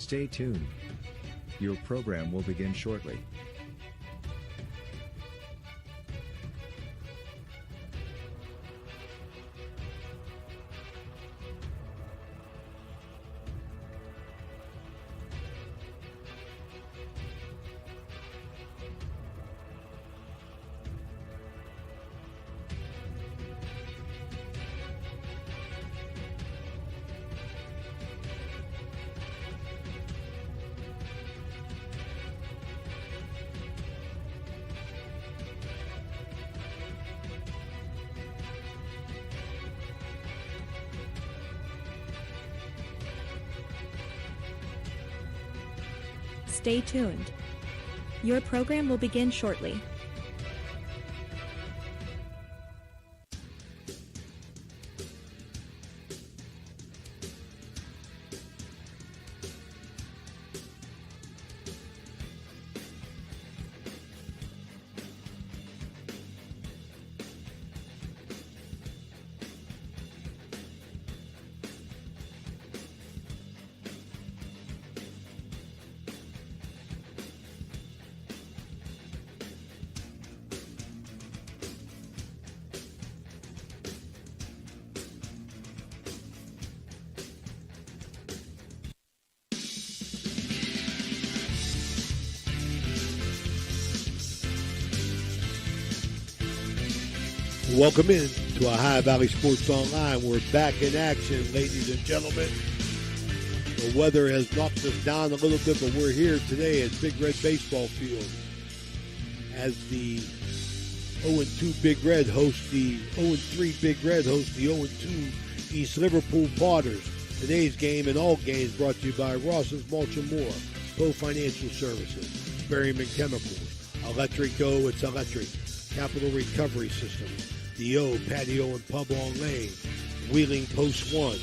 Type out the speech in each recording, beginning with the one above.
Stay tuned. Your program will begin shortly. Stay tuned. Your program will begin shortly. Welcome in to Ohio Valley Sports Online. We're back in action, ladies and gentlemen. The weather has knocked us down a little bit, but we're here today at Big Red Baseball Field as the 0-2 Big Red host the 0-3 Big Red host the 0-2 East Liverpool Potters. Today's game and all games brought to you by Ross's Mulch and More, Poe Financial Services, Berryman Chemicals, Electric Go, it's electric, Capital Recovery Systems, the O Patio and Pub on Lane, Wheeling Post 1,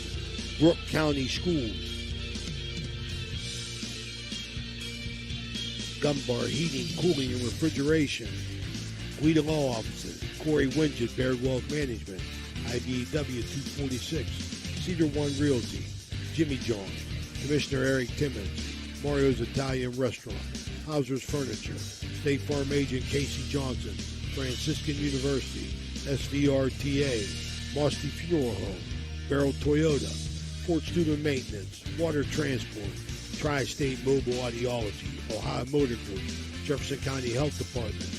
Brooke County Schools, Gumbar Heating, Cooling, and Refrigeration, Guida Law Offices, Corey Winget, Baird Wealth Management, IBEW 246, Cedar One Realty, Jimmy John, Commissioner Eric Timmons, Mario's Italian Restaurant, Hauser's Furniture, State Farm Agent Casey Johnson, Franciscan University, SVRTA, Mosty Funeral Home, Barrel Toyota, Fort Student Maintenance, Water Transport, Tri-State Mobile Ideology, Ohio Motor Group, Jefferson County Health Department,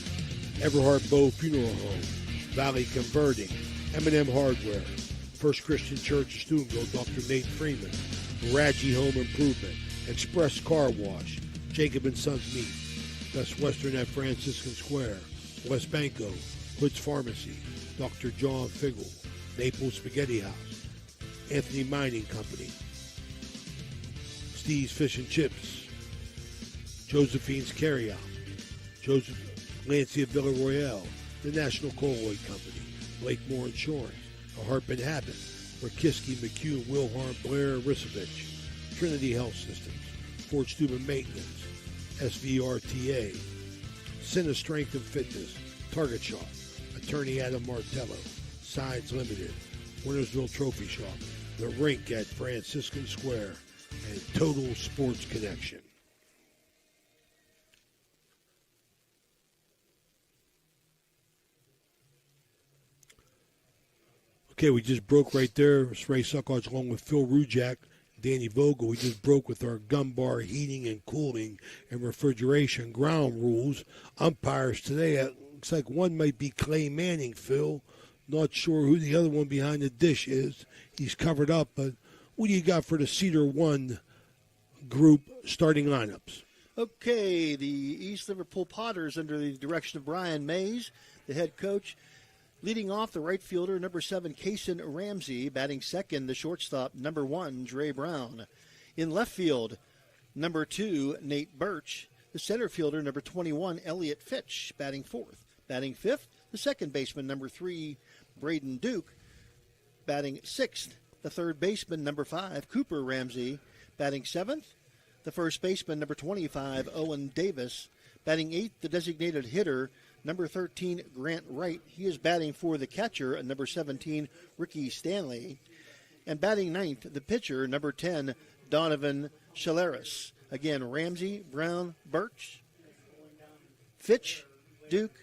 Everhart Bow Funeral Home, Valley Converting, M&M Hardware, First Christian Church of Steubenville, Dr. Nate Freeman, Raji Home Improvement, Express Car Wash, Jacob & Sons Meat, Best Western at Franciscan Square, West Banco, Hood's Pharmacy, Dr. John Figgle, Naples Spaghetti House, Anthony Mining Company, Steve's Fish and Chips, Josephine's Carryout, Lancia Villa Royale, the National Colloid Company, Blakemore Insurance, A Harp and Habit, Rakiski, McHugh, Wilharm, Blair, Risovich, Trinity Health Systems, Fort Steuben Maintenance, SVRTA, Cine Strength and Fitness, Target Shop, Attorney Adam Martello, Signs Limited, Wintersville Trophy Shop, The Rink at Franciscan Square, and Total Sports Connection. Okay, we just broke right there. It's Ray Suckosh along with Phil Rujak, Danny Vogel. We just broke with our Gumbar Heating and Cooling and Refrigeration ground rules. Umpires today, it looks like one might be Clay Manning, Phil. Not sure who the other one behind the dish is. He's covered up, but what do you got for the Cedar One group starting lineups? Okay, the East Liverpool Potters under the direction of Brian Mays, the head coach. Leading off, the right fielder, number 7, Kaysen Ramsey. Batting second, the shortstop, number 1, Dre Brown. In left field, number 2, Nate Birch. The center fielder, number 21, Elliot Fitch. Batting fourth. Batting fifth, the second baseman, number 3, Braden Duke. Batting sixth, the third baseman, number 5, Cooper Ramsey. Batting seventh, the first baseman, number 25, Owen Davis. Batting eighth, the designated hitter, number 13, Grant Wright. He is batting for the catcher, number 17, Ricky Stanley. And batting ninth, the pitcher, number 10, Donovan Shaleris. Again, Ramsey, Brown, Birch, Fitch, Duke,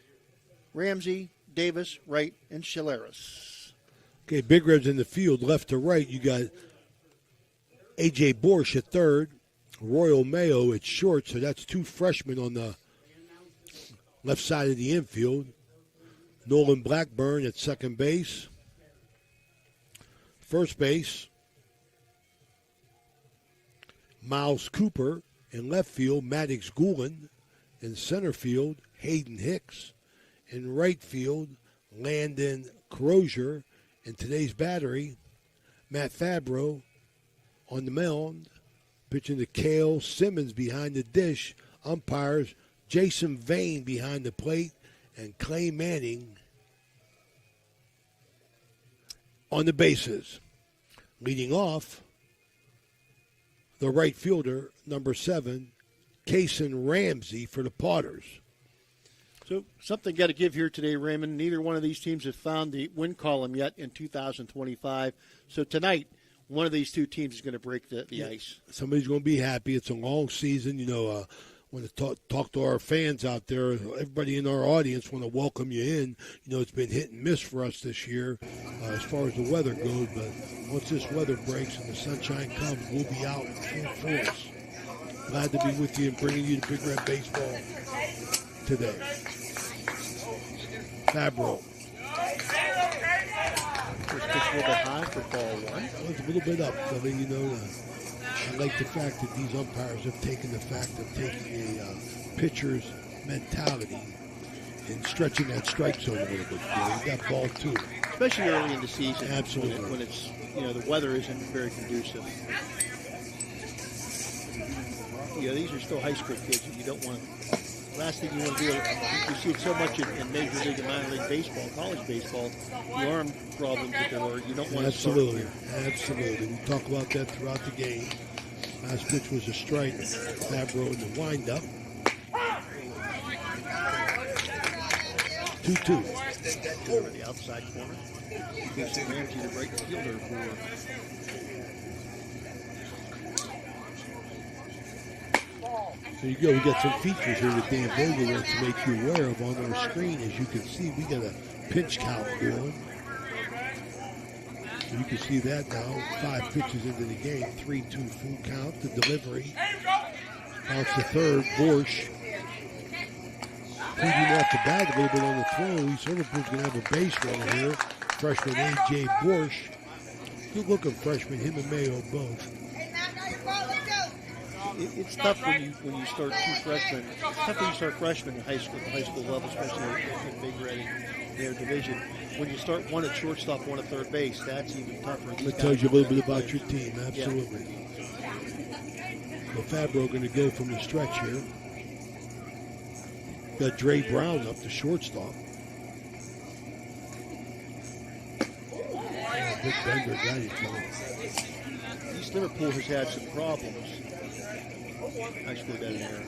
Ramsey, Davis, Wright, and Shaleris. Okay, Big Red's in the field, left to right. You got A.J. Borsch at third, Royal Mayo at short, so that's 2 freshmen on the left side of the infield. Nolan Blackburn at second base. First base, Miles Cooper. In left field, Maddox Goulin. In center field, Hayden Hicks. In right field, Landon Crozier. In today's battery, Matt Fabro on the mound. Pitching to Cale Simmons behind the dish. Umpires, Jason Vane behind the plate. And Clay Manning on the bases. Leading off, the right fielder, number 7, Kason Ramsey for the Potters. So something got to give here today, Raymond. Neither one of these teams has found the win column yet in 2025. So tonight, one of these two teams is going to break the ice. Somebody's going to be happy. It's a long season. Want to talk to our fans out there. Everybody in our audience want to welcome you in. It's been hit and miss for us this year as far as the weather goes. But once this weather breaks and the sunshine comes, we'll be out in full force. Glad to be with you and bringing you the Big Red Baseball today. Fabro. First pitch a little bit high for ball 1. It's a little bit up, but I like the fact that these umpires have taken the fact of taking a pitcher's mentality and stretching that strike zone a little bit. That ball too, especially early in the season. Absolutely, when it's the weather isn't very conducive. These are still high school kids, and you don't want. Last thing you want to do, you see it so much in Major League and Minor League Baseball, college baseball, the arm problems that there are, you don't want to start here. Absolutely. We talk about that throughout the game. Last pitch was a strike. Fabro in the windup. 2-2. Over the outside corner. Jason Ramsey, the right fielder for. There you go. We got some features here that Dan Vogel wants to make you aware of on our screen. As you can see, we got a pitch count going. So you can see that now. 5 pitches into the game. 3-2 full count. The delivery. Bounce to third. Borsch. Feeding off the bag a little bit on the throw. East Liverpool's going to have a base runner here. Freshman A.J. Borsch. Good looking freshman. Him and Mayo both. It's tough when you start 2 freshmen. It's tough when you start freshmen in high school level, especially in Big Red in their division. When you start one at shortstop, one at third base, that's even tougher. That tells you a little bit about your team, absolutely. Yeah. So Fabro going to go from the stretch here. Got Dre Brown up to shortstop. Big bender got it for him. East Liverpool has had some problems. I screwed that in there.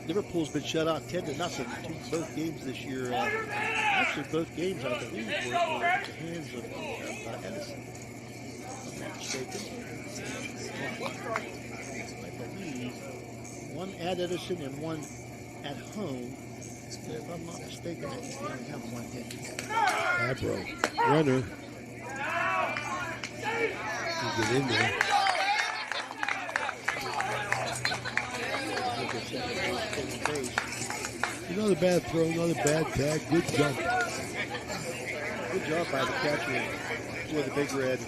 Liverpool's been shut out 10-0 both games this year. Actually, both games, I believe, were at the hands of Edison. If I'm not mistaken. I believe one at Edison and one at home. If I'm not mistaken, I think they only have one hit. Fabro, runner. Get in there. Another bad throw, another bad tag. Good jump. Good job by the catcher for the Big Red,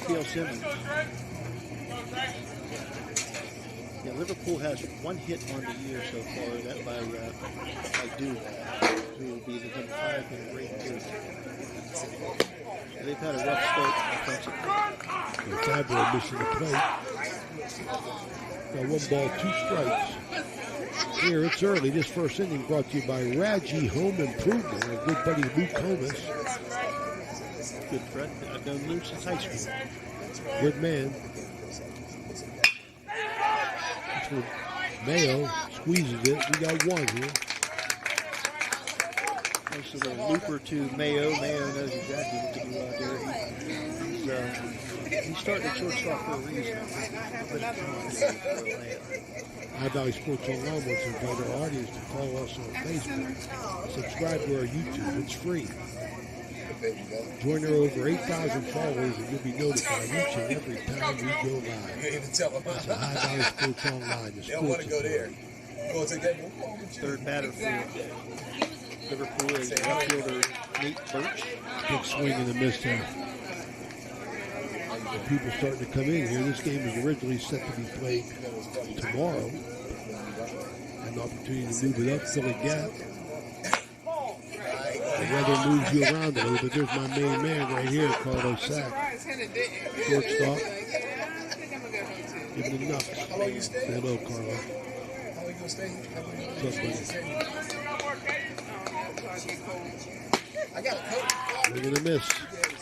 Cale Simmons. Yeah, Liverpool has 1 hit on the year so far. That by Duke, who will be the number 5 in the rate too. They've had a rough start offensively. Fabro missing the plate. Got 1 ball, 2 strikes. Here, it's early. This first inning brought to you by Raji Home Improvement. Our good buddy Luke Comas. Good friend. I've known Luke since high school. Good man. Mayo squeezes it. We got 1 here. This is a looper to Mayo. Mayo knows exactly what to do out there. He's starting at shortstop for a reason. High Valley Sports Online wants to invite our audience to follow us on Facebook. Subscribe to our YouTube. It's free. Join our over 8,000 followers and you'll be notified each and every time we go live. It's a High Valley Sports Online. The sports authority. Third batter for Liverpool is outfielder Nate Birch. Big swing and a miss there. The people starting to come in here. This game was originally set to be played tomorrow. An opportunity to move it up, fill a gap. The weather moves you around a little bit. There's my main man right here, Carlos Sack. Shortstop. Give him the nuts. Hello, Carlo. What's up, buddy? Look at the miss.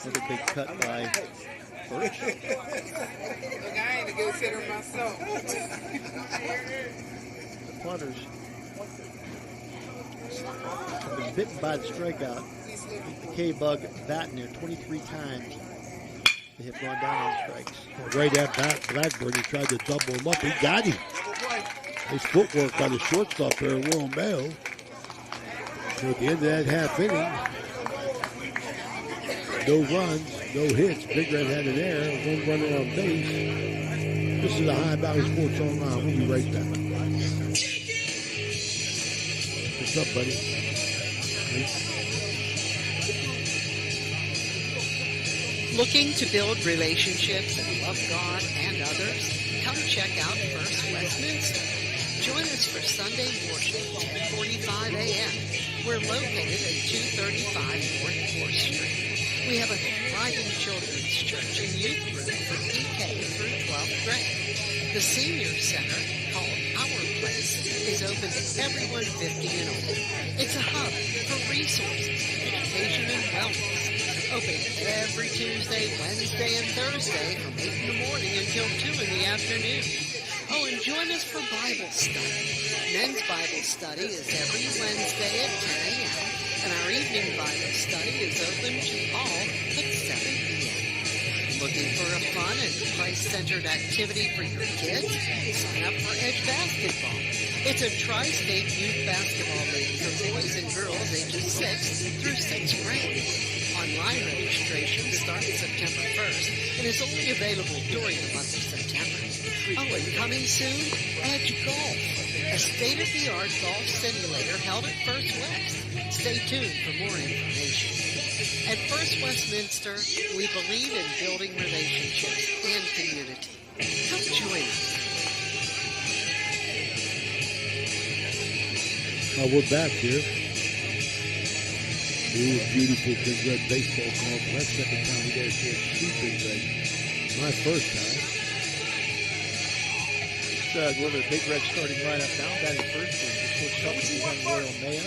Another big cut by Birch. Look, I ain't a good sitter myself. The Plotters have been bitten by the strikeout. The K-Bug batting there 23 times. They have gone down on strikes. Right at bat, Blackburn, he tried to double him up. He got him. Nice footwork by the shortstop there, Will Mayo. So at the end of that half inning, no runs, no hits. Big Red had an error, one runner on base. This is the High Valley Sports Online. We'll be right back. What's up, buddy? Looking to build relationships and love God and others? Come check out First Westminster. Join us for Sunday worship at 10:45 a.m. We're located at 235 North 4th Street. We have a thriving children's church and youth group for PK through 12th grade. The senior center, called Our Place, is open to everyone 50 and older. It's a hub for resources, education, and wellness. Open every Tuesday, Wednesday, and Thursday from 8 in the morning until 2 in the afternoon. Oh, and join us for Bible study. Men's Bible study is every Wednesday at 10 a.m. and our evening Bible study is open to all at 7 p.m. Looking for a fun and Christ-centered activity for your kids? Sign up for Edge Basketball. It's a tri-state youth basketball league for boys and girls ages 6 through 6th grade. Online registration starts September 1st and is only available during the month of September. Oh, and coming soon, Edge Golf, a state-of-the-art golf simulator held at First West. Stay tuned for more information. At First Westminster, we believe in building relationships and community. Come join us. We're back here. New beautiful Big Red baseball complex. Second time we got a chance to see Big Red. My first time. Go over the Big Red starting lineup now. Batting first is the shortstop is young Royal Mayo.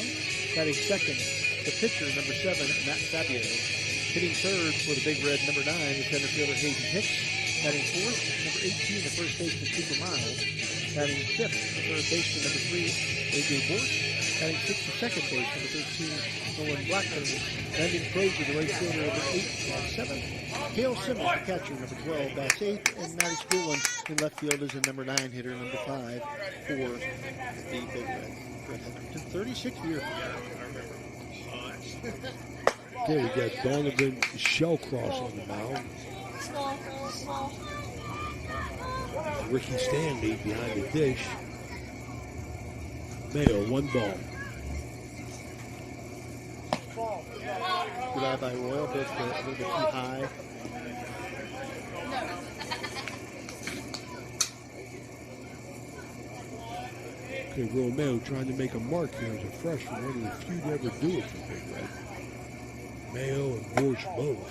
Batting second, the pitcher, number 7, Matt Fabio. Hitting third for the Big Red, number 9, the center fielder Hayden Hicks. Batting fourth, number 18, the first baseman Cooper Miles. Batting fifth, the third baseman, number 3, A.J. Borch. Batting sixth, the second baseman, number 13, Nolan Blackburn. Landing Frazier, the right fielder, number 8, bats 7. Hale Simmons, the catcher, number 12, bats 8. And Matty Schoolin in left field is a number 9 hitter, number 5 for the Big Red. Fred Hendrickson, 36th year. Okay, we got Donovan Shellcross on the mound. Ricky Stanley behind the dish. Mayo, 1 ball. Good eye by Royal, both a little bit too high. Okay, Romeo trying to make a mark here as a freshman. One of the few to ever do it for Big Red. Mayo and Borsch both.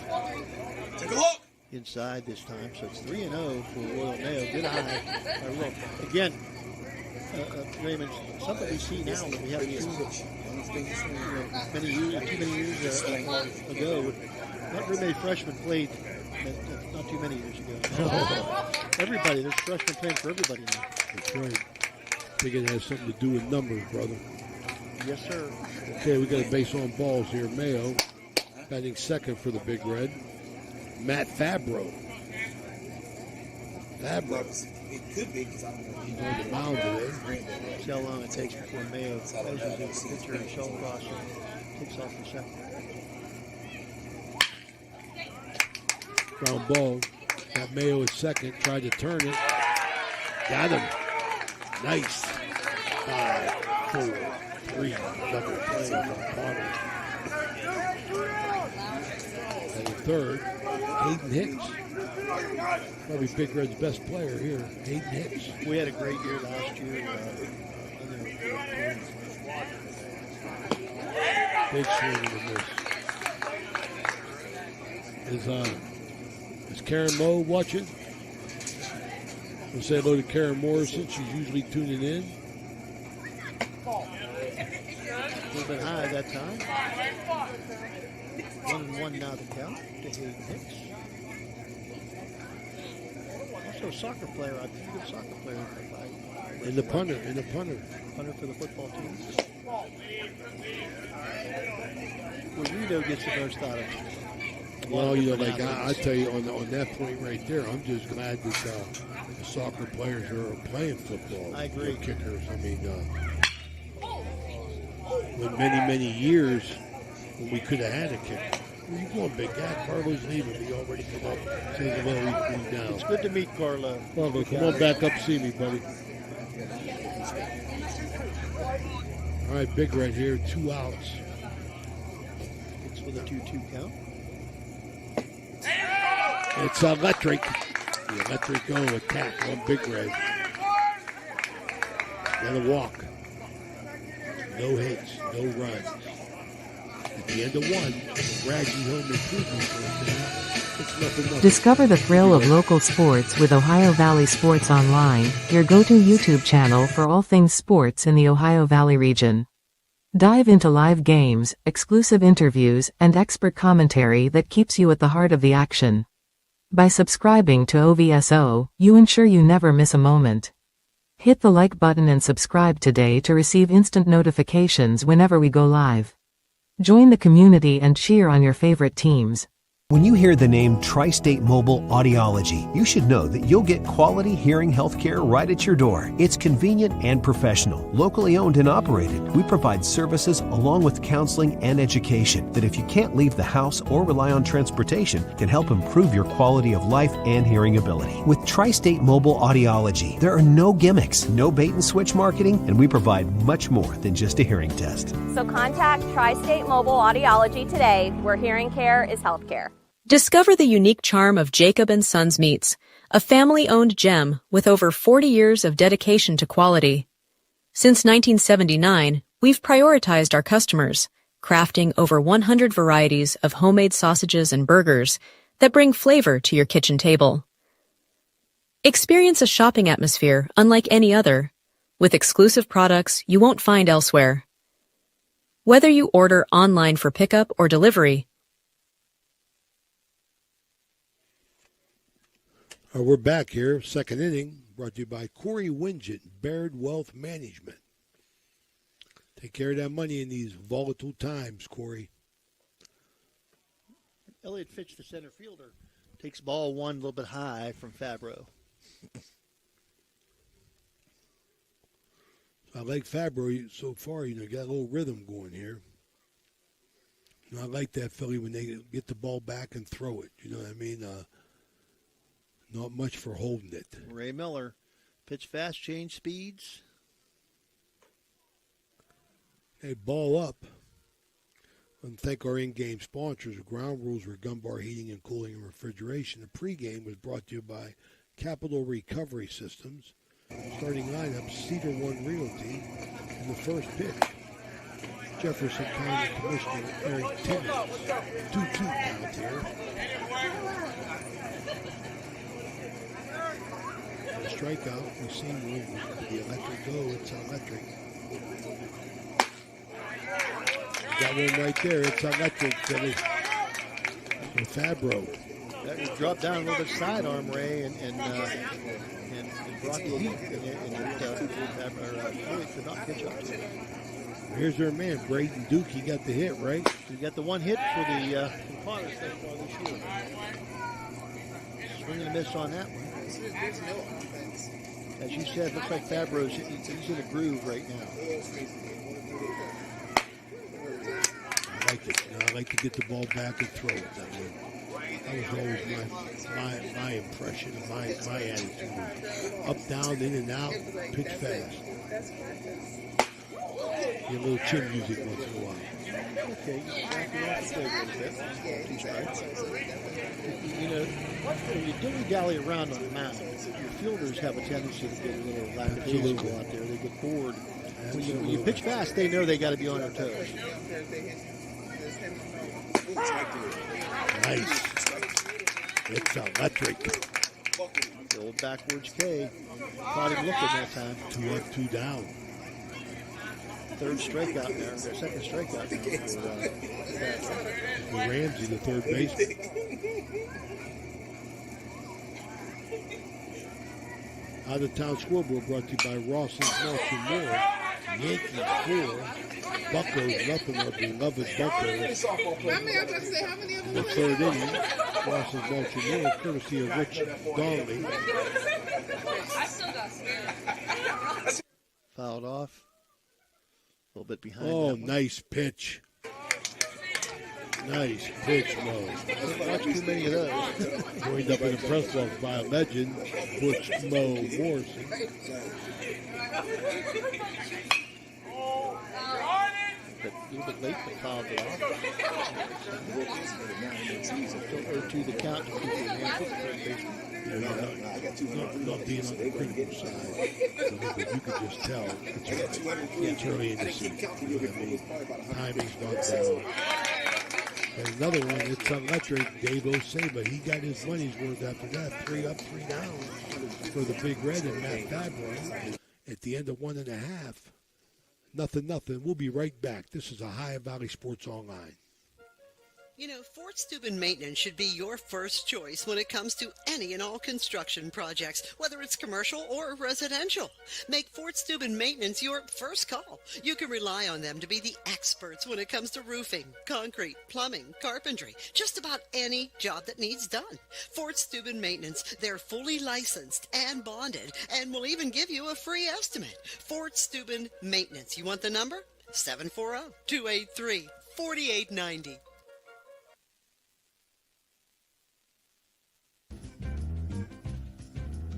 Take a look! Inside this time, so it's 3-0 for Royal Mayo. Good eye by Royal. Again, Raymond, something we see now that we haven't seen too many years ago. Not very many freshmen played not too many years ago. Everybody, there's freshmen playing for everybody now. That's right. I think it has something to do with numbers, brother. Yes, sir. Okay, we got a base on balls here. Mayo batting second for the Big Red. Matt Fabro. It could be because I don't know. He's on the mound today. See how long it takes before Mayo measures his pitcher and shell crosser. Takes off the second. Ground ball. Got Mayo at second. Tried to turn it. Got him. Nice. 5, 4, 3. Double play from Potter. And the third, Hayden Hicks. Probably Big Red's best player here, Hayden Hicks. We had a great year last year. Big swing in this. Is Karen Moe watching? We'll say hello to Karen Morrison. She's usually tuning in. A little bit high that time. 1-1 now to count to Hayden Hicks. Also a soccer player. I think a good soccer player. And the punter. Punter for the football team. Well, Rito gets the most out of it. Well, you know, like I tell you on that point right there, I'm just glad that the soccer players are playing football. I agree. Kickers. I mean, in many years when we could have had a kicker. Where you going, big guy? Carlo's leaving. He already come up. Says hello. He's down. It's good to meet Carlo. Carlo, come on back up, see me, buddy. All right, Big Red here, 2 outs. It's with a 2-2 count. It's electric. The electric go attack on Big Red. Got a walk. No hits, no runs. At the end of one, Raggy home improvement. It's nothing. Discover the thrill of local sports with Ohio Valley Sports Online, your go-to YouTube channel for all things sports in the Ohio Valley region. Dive into live games, exclusive interviews, and expert commentary that keeps you at the heart of the action. By subscribing to OVSO, you ensure you never miss a moment. Hit the like button and subscribe today to receive instant notifications whenever we go live. Join the community and cheer on your favorite teams. When you hear the name Tri-State Mobile Audiology, you should know that you'll get quality hearing health care right at your door. It's convenient and professional, locally owned and operated. We provide services along with counseling and education that, if you can't leave the house or rely on transportation, can help improve your quality of life and hearing ability. With Tri-State Mobile Audiology, there are no gimmicks, no bait and switch marketing, and we provide much more than just a hearing test. So contact Tri-State Mobile Audiology today, where hearing care is health care. Discover the unique charm of Jacob & Sons Meats, a family-owned gem with over 40 years of dedication to quality. Since 1979, we've prioritized our customers, crafting over 100 varieties of homemade sausages and burgers that bring flavor to your kitchen table. Experience a shopping atmosphere unlike any other, with exclusive products you won't find elsewhere. Whether you order online for pickup or delivery, We're back here, second inning, brought to you by Corey Wingett, Baird Wealth Management. Take care of that money in these volatile times, Corey. Elliott Fitch, the center fielder, takes ball one a little bit high from Fabro. I like Fabro so far, got a little rhythm going here. I like that Philly when they get the ball back and throw it. You know what I mean? Not much for holding it. Ray Miller, pitch fast, change speeds. Hey, ball up. And thank our in-game sponsors. The ground rules were Gumbar Heating and Cooling and Refrigeration. The pregame was brought to you by Capital Recovery Systems. Starting lineup, Cedar One Realty. And the first pitch, Jefferson County Commissioner Eric Timmons. 2-2 count here. The strikeout, we've seen the electric go. It's electric. Got one right there. It's electric. Philly. And Fabro. That was dropped down a little bit sidearm, Ray, and brought the heat, and Philly could not pitch up to it. Here's our man, Braden Duke. He got the hit, right? He got the one hit for the Potters so far this year. Swing and a miss on that one. As you said, looks like Fabro's he's in a groove right now. I like it. You know, I like to get the ball back and throw it that way. That was always my impression, my attitude. Up, down, in and out, pitch fast. Get a little chin music once in a while. Okay, back it off the plate a little bit. 2 strikes. You know, when you dilly-dally around on the mound, your fielders have a tendency to get a little lackadaisical out there. They get bored. When you pitch fast, they know they got to be on their toes. Nice. It's electric. The old backwards K. Caught him looking that time. 2 up, 2 down. Third strikeout now. Their second strikeout now for Ramsey, the third baseman. Out of town scoreboard brought to you by Rawson's Mulch and More. Yankees 4, Buccos nothing. Our beloved Buccos. In the third inning, Rawson's Mulch and More, courtesy of Rich Donnelly. Fouled off. A little bit behind. Oh, nice pitch. Nice pitch, Mo. Not too many of those. Joined up in the press box by a legend, Butch Mo Morrison. But a little bit late, but fouled it off. Still 0-2 the count to keep the man for the third baseman. Not being on the critical side, but you could just tell it's early in the season. You know what I mean? Timing's not down. And another one, it's electric, Dave Oseba. He got his money's worth after that. 3 up, 3 down for the Big Red and Matt Fabro at the end of 1.5. Nothing. We'll be right back. This is Ohio Valley Sports Online. You know, Fort Steuben Maintenance should be your first choice when it comes to any and all construction projects, whether it's commercial or residential. Make Fort Steuben Maintenance your first call. You can rely on them to be the experts when it comes to roofing, concrete, plumbing, carpentry, just about any job that needs done. Fort Steuben Maintenance, they're fully licensed and bonded and will even give you a free estimate. Fort Steuben Maintenance. You want the number? 740-283-4890.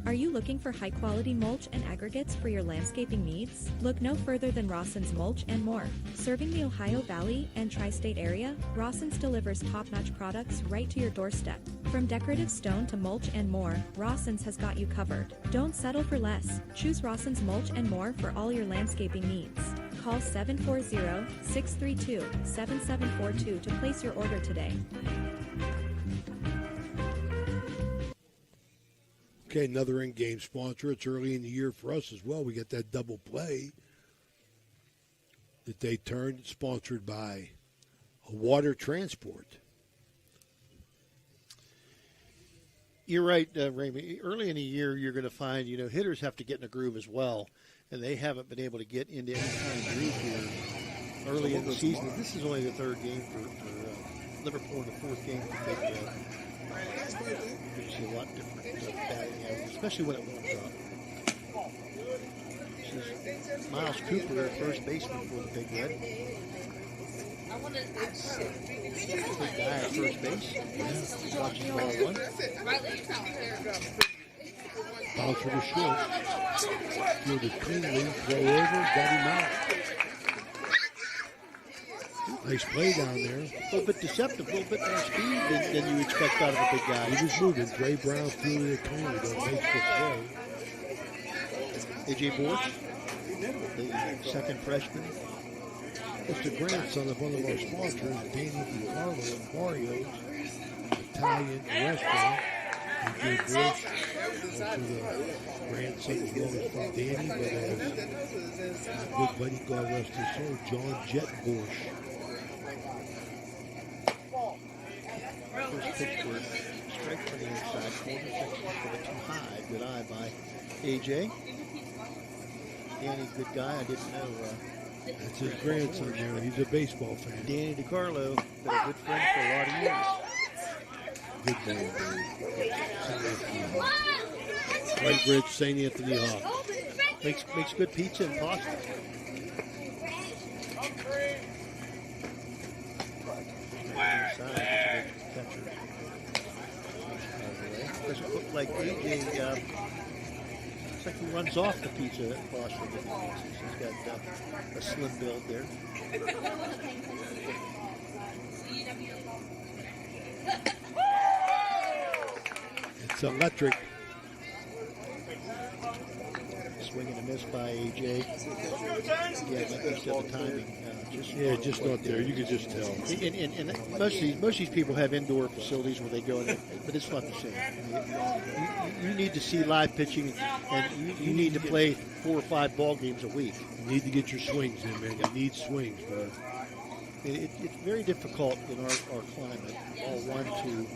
Are you looking for high-quality mulch and aggregates for your landscaping needs? Look no further than Rawson's Mulch and More. Serving the Ohio Valley and tri-state area, Rawson's delivers top-notch products right to your doorstep. From decorative stone to mulch and more, Rawson's has got you covered. Don't settle for less. Choose Rawson's Mulch and More for all your landscaping needs. Call 740-632-7742 to place your order today. Okay, another in-game sponsor. It's early in the year for us as well. We get that double play that they turned, sponsored by Water Transport. You're right, Raymond. Early in the year, you're going to find, hitters have to get in a groove as well, and they haven't been able to get into any kind of groove here early in the season. This is only the third game for Liverpool and the fourth game for Big Red. You see a lot different batting average, especially when it warms up. This is Miles Cooper, first baseman for the Big Red. Big guy at first base. Watching ball one. Bounce for the short. Fielded cleanly, throw over, got him out. Nice play down there. A little bit deceptive, a little bit more speed than you expect out of a big guy. He was moving. Dre Brown fielded it cleanly, don't make the throw. A.J. Borch, the second freshman. It's the grandson of one of our sponsors, Danny DiCarlo and Mario's Italian restaurant. A.J. Borch, also the grandson as well as from Danny, but my good buddy, God rest his soul, John Jet Borch. First pitch for strike from the inside, corner section for the too high. Good eye by A.J. Danny, good guy. I didn't know That's his grandson there. He's a baseball fan. Danny DiCarlo, been a good friend for a lot of years. Good man, White Ridge, St. Anthony Hawk. Makes good pizza and pasta. Doesn't look like AJ. Looks like he runs off the pizza at Foster. He's got a slim build there. It's electric. Swing and a miss by AJ. Yeah, but just the timing. Just not there. You can just tell. And most of these people have indoor facilities where they go in, but it's not the same. You need to see live pitching, and you need to play 4 or 5 ball games a week. You need to get your swings in, man. You need swings, man. It's very difficult in our climate. All 1-2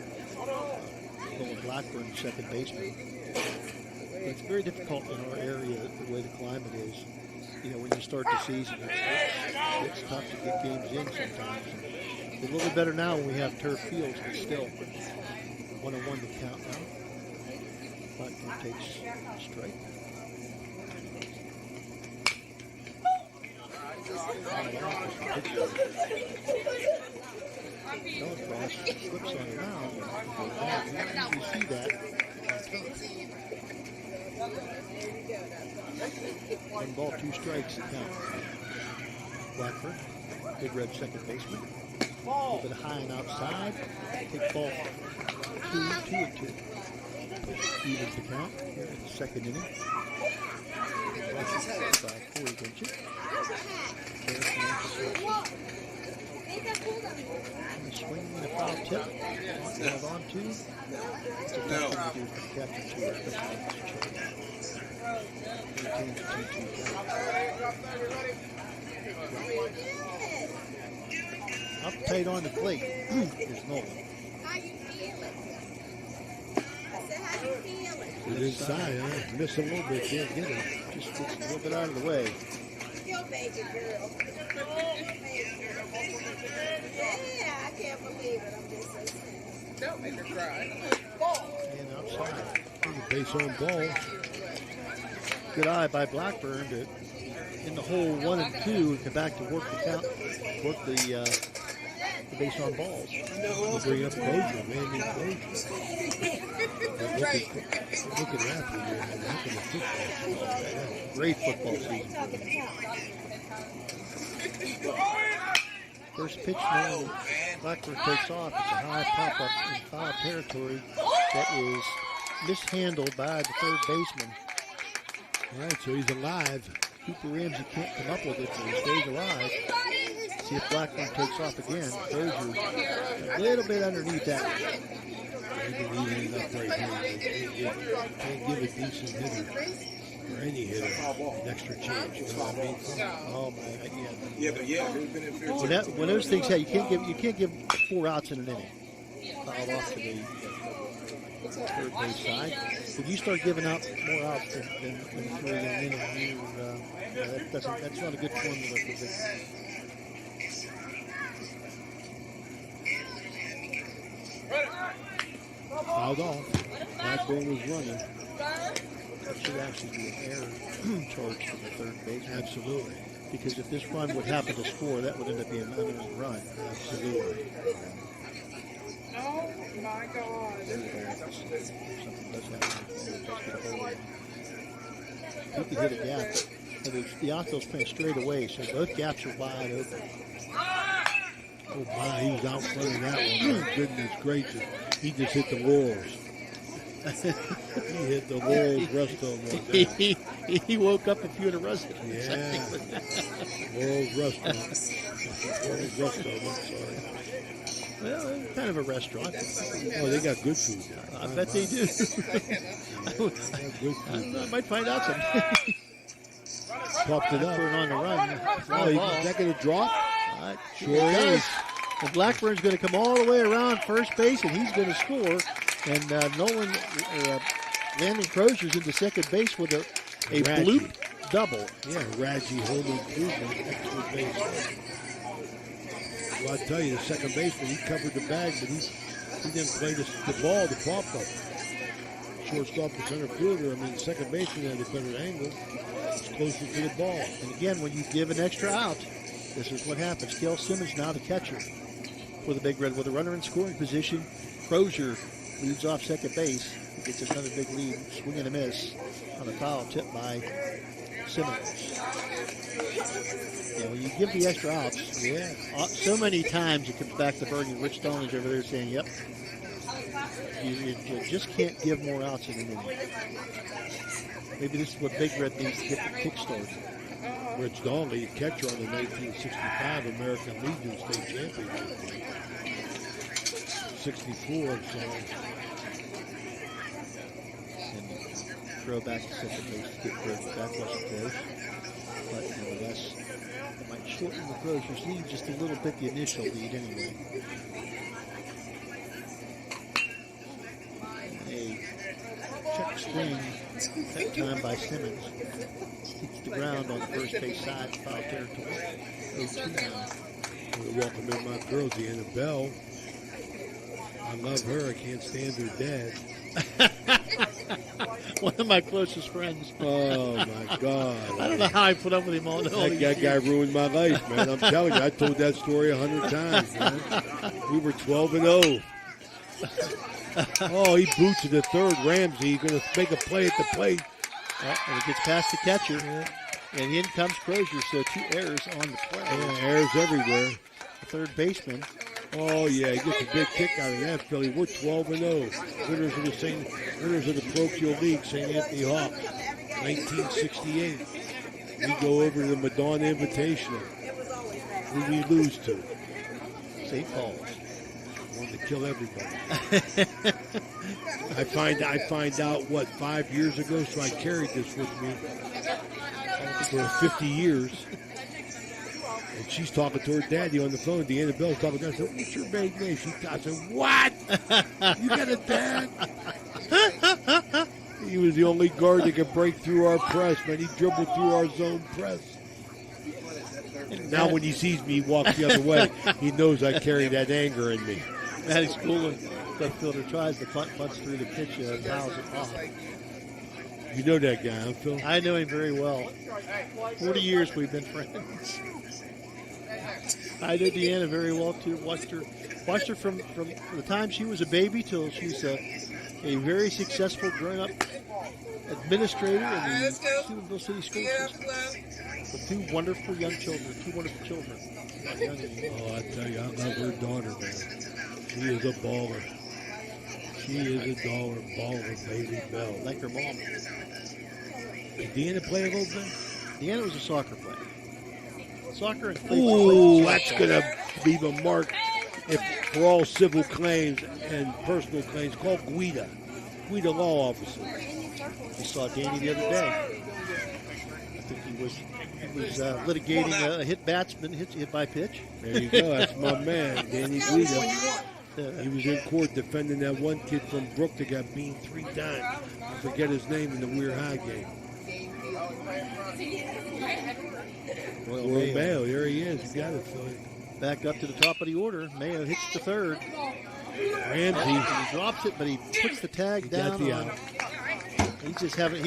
going Blackburn second baseman. But it's very difficult in our area the way the climate is. You know, when you start the season, it's tough to get games in sometimes. It's a little bit better now when we have turf fields, but still 1-1 to count now. Blackburn takes strike. Cross flips on it now. You see that. 1 ball, 2 strikes to count. Blackburn, Big Red second baseman. A little bit high and outside. Take ball 2 and 2. Evens the count here in the second inning. By Corey Winchett. Swing and a foul tip. Held on to. It's a tough thing to do for the catcher too, especially on this trade. Up tight on the plate is Nolan. It's inside, huh? Miss a little bit, can't get it. Just gets a little bit out of the way. Your baby girl. Yeah, I can't believe it. I'm just so sad. Don't make her cry. And outside. Base on ball. Good eye by Blackburn to in the hole 1 and 2 and come back to work the count, work the base on balls. We'll bring up Closure, man. Need Closure. Look at that. Great football season. First pitch now, Blackburn takes off. It's a high pop-up in foul territory that is mishandled by the third baseman. All right, so he's alive. Cooper Ramsey can't come up with it, so he stays alive. See if Blackburn takes off again. Crozier a little bit underneath that. He can even up right here. Can't give a decent hitter or any hitter an extra chance. You know what I mean? Oh my, Yeah, when those things happen, you can't give 4 outs in an inning. Fouled off to the third base side. When you start giving out more outs than 3 in an inning, that's not a good formula for this. Fouled off. Blackburn was running. That should actually be an error charge from the third base. Absolutely. Because if this run would happen to score, that would end up being an unearned run. Absolutely. Oh my God. Something does happen. You can hit a gap. And the outfield's playing straight away, so both gaps are wide open. Oh my, he was out front of that one. My goodness gracious. He just hit the walls. He hit the walls, rust on one. He woke up a few in a rust. Yeah. Walls, rust on. Walls, rust on, I'm sorry. Well, kind of a restaurant. Oh, they got good food there. I bet they do. I might find out someday. Popped it up. Turn on the run. Oh, is that going to drop? Sure is. And Blackburn's going to come all the way around first base, and he's going to score. And Landon Crozier's into second base with a double. Yeah, Radji home improvement, extra base. Well, I tell you, the second baseman, he covered the bag, but he didn't play the ball to pop up. Shortstop and center fielder, second baseman had a better angle. It's closer to the ball. And again, when you give an extra out, this is what happens. Gail Simmons now the catcher for the Big Red with a runner in scoring position. Crozier leads off second base. He gets another big lead, swing and a miss on a foul tip by Simmons. Yeah, when you give the extra outs, so many times it comes back to Bernie. Rich Stone is over there saying, yep, you just can't give more outs in an inning. Maybe this is what Big Red needs to get the kickstart. Rich Donnelly, catcher on the 1965 American Legion State Championship team. 64, so. And throw back to second base to get Crozier back wasn't close. But nevertheless, it might shorten the Crozier's lead just a little bit, the initial lead anyway. A check swing that time by Simmons. Hits the ground on the first base side, foul territory. 0-2 now. I want to welcome in my girl, Deanna Bell. I love her. I can't stand her dad. One of my closest friends. Oh, my God. I don't know how I put up with him all these That guy ruined my life, man. I'm telling you, I told that story 100 times, man. We were 12-0. Oh, he boots to the third. Ramsey, he's going to make a play at the plate. And it gets past the catcher. And in comes Crozier, so 2 errors on the play. Yeah, errors everywhere. The third baseman. Oh, yeah, he gets a big kick out of that, Philly. We're 12-0. Winners of the Parochial League, St. Anthony Hawks, 1968. We go over to the Madonna Invitational. Who we lose to? St. Paul's. Wanted to kill everybody. I find out, 5 years ago, so I carried this with me for 50 years. And she's talking to her daddy on the phone. Deanna Bell's talking to her. I said, what's your maiden name? I said, what? You got a dad? He was the only guard that could break through our press, man. He dribbled through our zone press. Now when he sees me walk the other way, he knows I carry that anger in me. Matty Schooler, left fielder, tries to punch through the pitch and fouls it off. You know that guy, huh, Phil? I know him very well. 40 years we've been friends. I know Deanna very well too. Watched her from the time she was a baby till she's a very successful grown-up administrator in the Steubenville City School System. With 2 wonderful young children, 2 wonderful children. Oh, I tell you, I love her daughter, man. She is a baller. She is a baller, baby Bell. Like her mom. Did Deanna play a little bit? Deanna was a soccer player. Soccer and ooh, that's going to leave a mark for all civil claims and personal claims. Call Guida Law Officer. We saw Danny the other day. I think he was litigating a hit batsman hit by pitch. There you go. That's my man, Danny Guida. He was in court defending that one kid from Brook that got beamed 3 times. I forget his name in the Weir High game. Royal Mayo, here he is. You got it, Philly. Back up to the top of the order. Mayo hits the third. Ramsey. He drops it, but he puts the tag down. He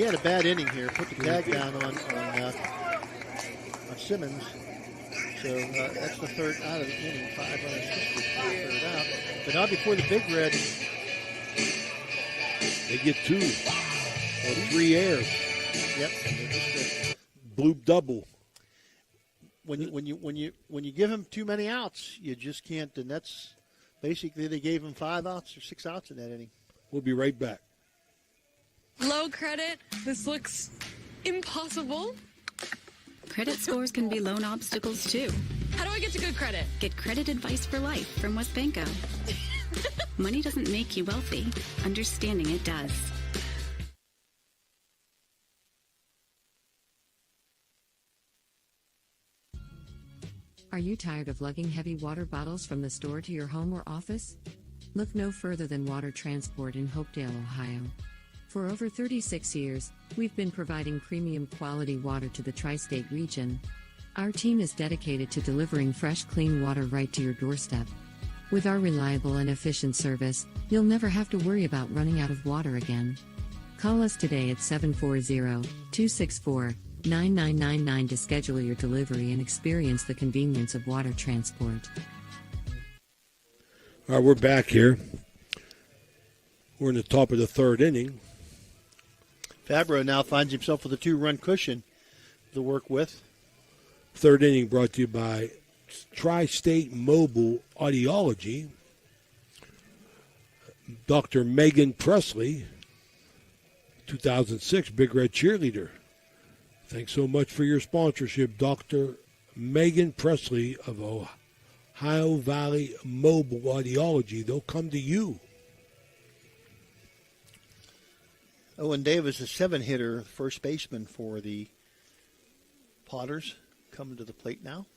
had a bad inning here. Put the tag down on Simmons. So that's the third out of the inning. 5 runners, third out. But not before the Big Red. They get 2 or 3 errors. Yep. Blue double. When you give him too many outs, you just can't. And that's basically they gave him 5 outs or 6 outs in that inning. We'll be right back. Low credit. This looks impossible. Credit scores can be loan obstacles, too. How do I get to good credit? Get credit advice for life from WesBanco. Money doesn't make you wealthy. Understanding it does. Are you tired of lugging heavy water bottles from the store to your home or office? Look no further than Water Transport in Hopedale, Ohio. For over 36 years, we've been providing premium quality water to the tri-state region. Our team is dedicated to delivering fresh, clean water right to your doorstep. With our reliable and efficient service, you'll never have to worry about running out of water again. Call us today at 740-264-9999 to schedule your delivery and experience the convenience of water transport. All right, we're back here. We're in the top of the third inning. Fabro now finds himself with a 2-run cushion to work with. Third inning brought to you by Tri-State Mobile Audiology. Dr. Megan Presley, 2006 Big Red Cheerleader. Thanks so much for your sponsorship, Dr. Megan Presley of Ohio Valley Mobile Audiology. They'll come to you. Owen Davis, a 7-hitter, first baseman for the Potters, coming to the plate now.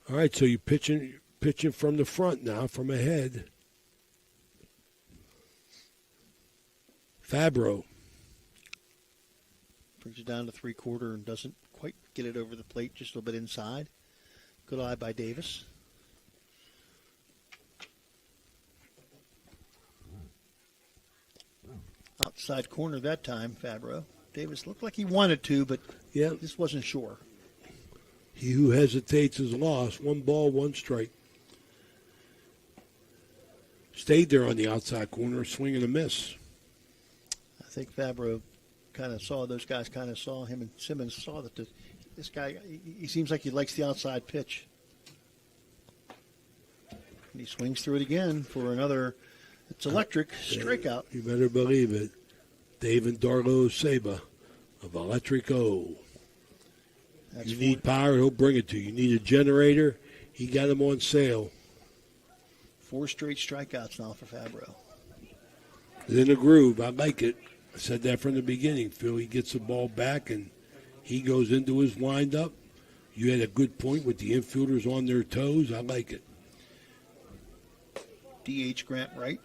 All right, so you're pitching from the front now, from ahead. Fabro brings it down to 3/4 and doesn't quite get it over the plate, just a little bit inside. Good eye by Davis. Outside corner that time, Fabro. Davis looked like he wanted to, but just wasn't sure. He who hesitates is lost. 1 ball, 1 strike. Stayed there on the outside corner, swing and a miss. I think Fabro kind of saw, those guys kind of saw him, and Simmons saw that this guy, he seems like he likes the outside pitch. And he swings through it again for another, it's electric, strikeout. You better believe it. Dave and Darlo Saba of Electric O. You need power, he'll bring it to you. You need a generator, he got them on sale. 4 straight strikeouts now for Fabro. He's in a groove. I like it. I said that from the beginning, Phil. He gets the ball back and he goes into his windup. You had a good point with the infielders on their toes. I like it. DH Grant Wright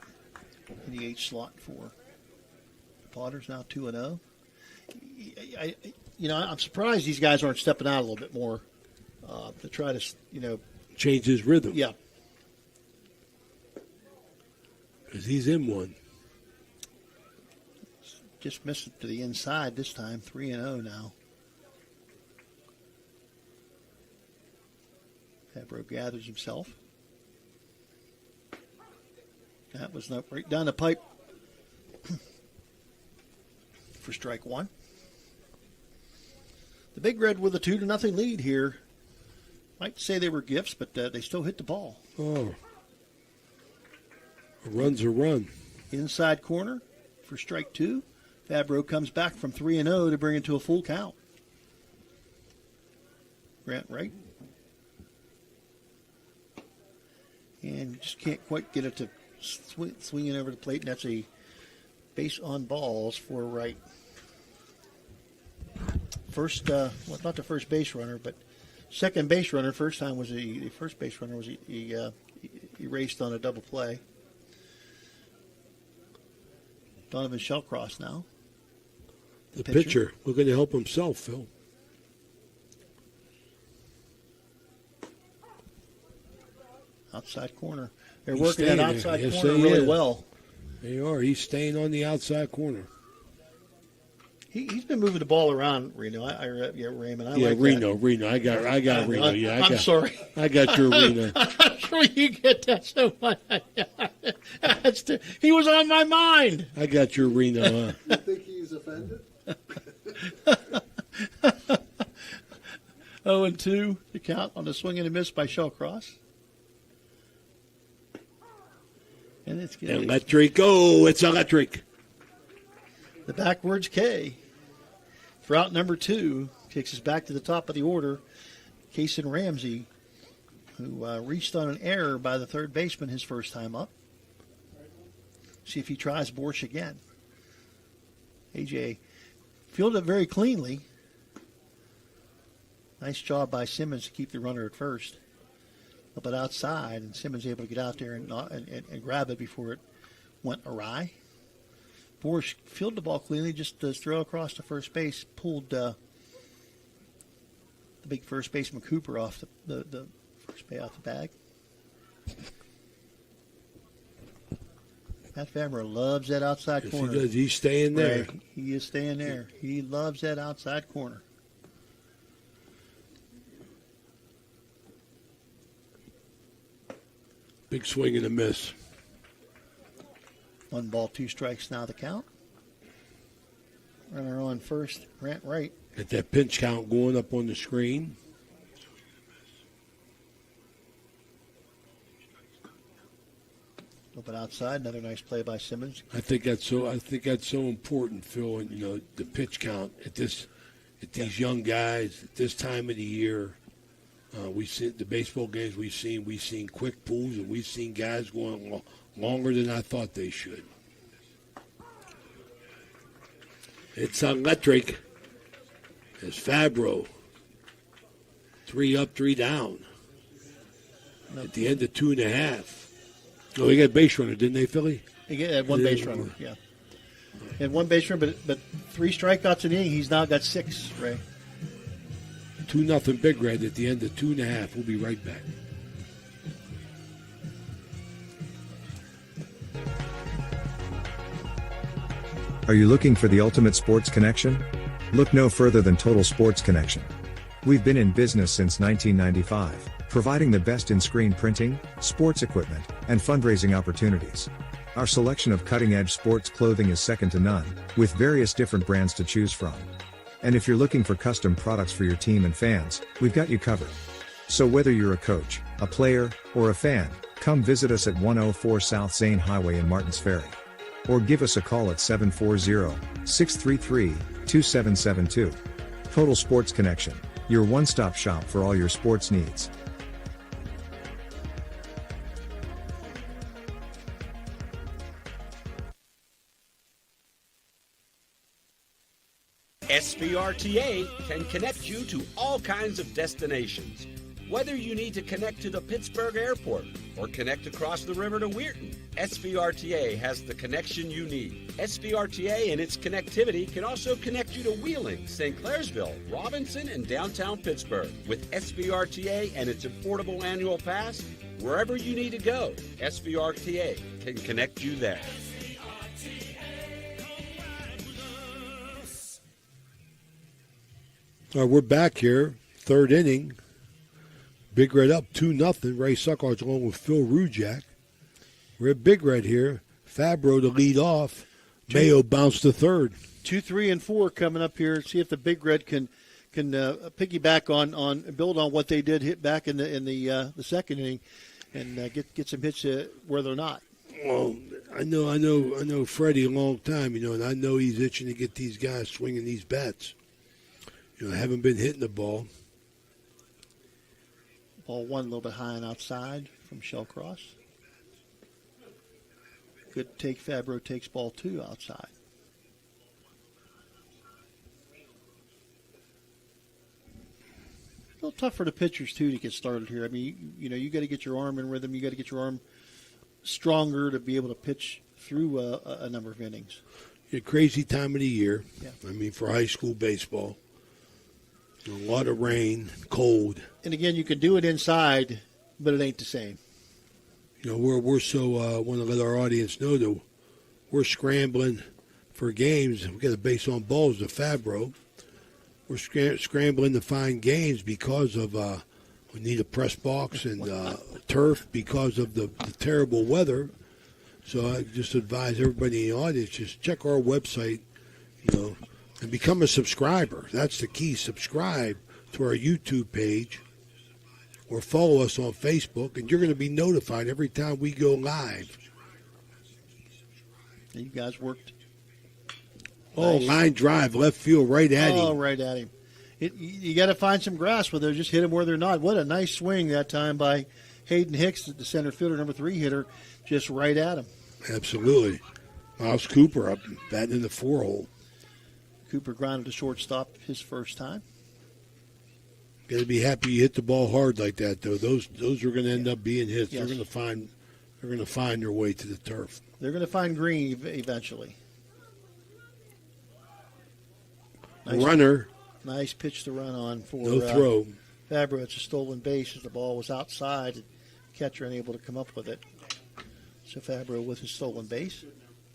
in the H slot for the Potters, now 2-0. I'm surprised these guys aren't stepping out a little bit more to try to, change his rhythm. Yeah. Because he's in one. Just missed it to the inside this time, 3-0 now. Fabro gathers himself. That was not right down the pipe for strike 1. The Big Red with a 2-0 lead here. Might say they were gifts, but they still hit the ball. Oh. A run's a run. Inside corner for strike 2. Fabro comes back from 3-0 to bring it to a full count. Grant Wright. And just can't quite get it to swing it over the plate, and that's a base on balls for Wright. First, not the first base runner, but second base runner. First time was the first base runner was he erased on a double play. Donovan Shellcross now. The pitcher looking to help himself, Phil. Outside corner. They're working that outside corner really well. They are. He's staying on the outside corner. He's been moving the ball around, Reno. Raymond. I like Reno. That. Reno. I got Reno. I'm sorry. I got your Reno. I'm sure you get that so much. He was on my mind. I got your Reno. You think he's offended? 0-2 to count on the swing and a miss by Shellcross. And it's electric. Oh, it's electric. The backwards K. For out number 2, takes us back to the top of the order. Kason Ramsey, who reached on an error by the third baseman his first time up. See if he tries Borsch again. AJ fielded it very cleanly. Nice job by Simmons to keep the runner at first. But outside, and Simmons able to get out there and grab it before it went awry. Boris fielded the ball cleanly, just throw across to first base, pulled the big first baseman Cooper off the first base off the bag. Pat Fabro loves that outside corner. He does. He's staying there. Right. He is staying there. He loves that outside corner. Big swing and a miss. 1 ball, 2 strikes now the count. Runner on first, Grant Wright. Get that pinch count going up on the screen. A little bit outside, another nice play by Simmons. I think that's so important, Phil. And the pitch count at these young guys at this time of the year. We see the baseball games we've seen quick pulls, and we've seen guys going longer than I thought they should. It's electric. As Fabro, 3 up, 3 down. At the end of 2.5. Oh, they got a base runner, didn't they, Philly? They had 1 base runner, yeah. He had 1 base runner, but 3 strikeouts in the inning. He's now got 6, Ray. 2-0 Big Red at the end of 2.5. We'll be right back. Are you looking for the ultimate sports connection? Look no further than Total Sports Connection. We've been in business since 1995, providing the best in screen printing, sports equipment, and fundraising opportunities. Our selection of cutting-edge sports clothing is second to none, with various different brands to choose from. And if you're looking for custom products for your team and fans, we've got you covered. So whether you're a coach, a player, or a fan, come visit us at 104 South Zane Highway in Martins Ferry. Or give us a call at 740-633-2772. Total Sports Connection, your one-stop shop for all your sports needs. SVRTA can connect you to all kinds of destinations. Whether you need to connect to the Pittsburgh airport or connect across the river to Weirton, SVRTA has the connection you need. SVRTA and its connectivity can also connect you to Wheeling, St. Clairsville, Robinson, and downtown Pittsburgh. With SVRTA and its affordable annual pass, wherever you need to go, SVRTA can connect you there. All right, we're back here, 3rd inning. Big Red up 2-0. Ray Suckards along with Phil Rujak. We're at Big Red here. Fabro to lead off. Mayo bounced to 3rd. 2, 3, and 4 coming up here. See if the Big Red can piggyback on build on what they did hit back in the 2nd inning, and get some hits where they're not. Well, I know Freddie a long time, and I know he's itching to get these guys swinging these bats. I haven't been hitting the ball. Ball 1 a little bit high and outside from Shellcross. Good take. Fabro takes ball 2 outside. A little tough for the pitchers, too, to get started here. I mean, you got to get your arm in rhythm. You got to get your arm stronger to be able to pitch through a number of innings. A crazy time of the year. Yeah. I mean, for high school baseball. A lot of rain, cold. And again, you can do it inside, but it ain't the same. We're so want to let our audience know that we're scrambling for games. We got to base on balls to Fabro. We're scrambling to find games because of we need a press box and turf because of the terrible weather. So I just advise everybody in the audience, just check our website, and become a subscriber. That's the key. Subscribe to our YouTube page or follow us on Facebook, and you're going to be notified every time we go live. You guys worked. Oh, nice. Line drive, left field, right at him. Oh, right at him. You got to find some grass where they're just hit them where they're not. What a nice swing that time by Hayden Hicks, the center fielder, number 3 hitter, just right at him. Absolutely. Miles Cooper up batting in the 4-hole. Cooper grounded to shortstop his first time. Got to be happy you hit the ball hard like that, though. Those are going to end up being hits. Yes. They're going to find their way to the turf. They're going to find green eventually. Runner. Nice pitch to run on for No throw. Fabro. It's a stolen base as the ball was outside. Catcher unable to come up with it. So Fabro with his stolen base.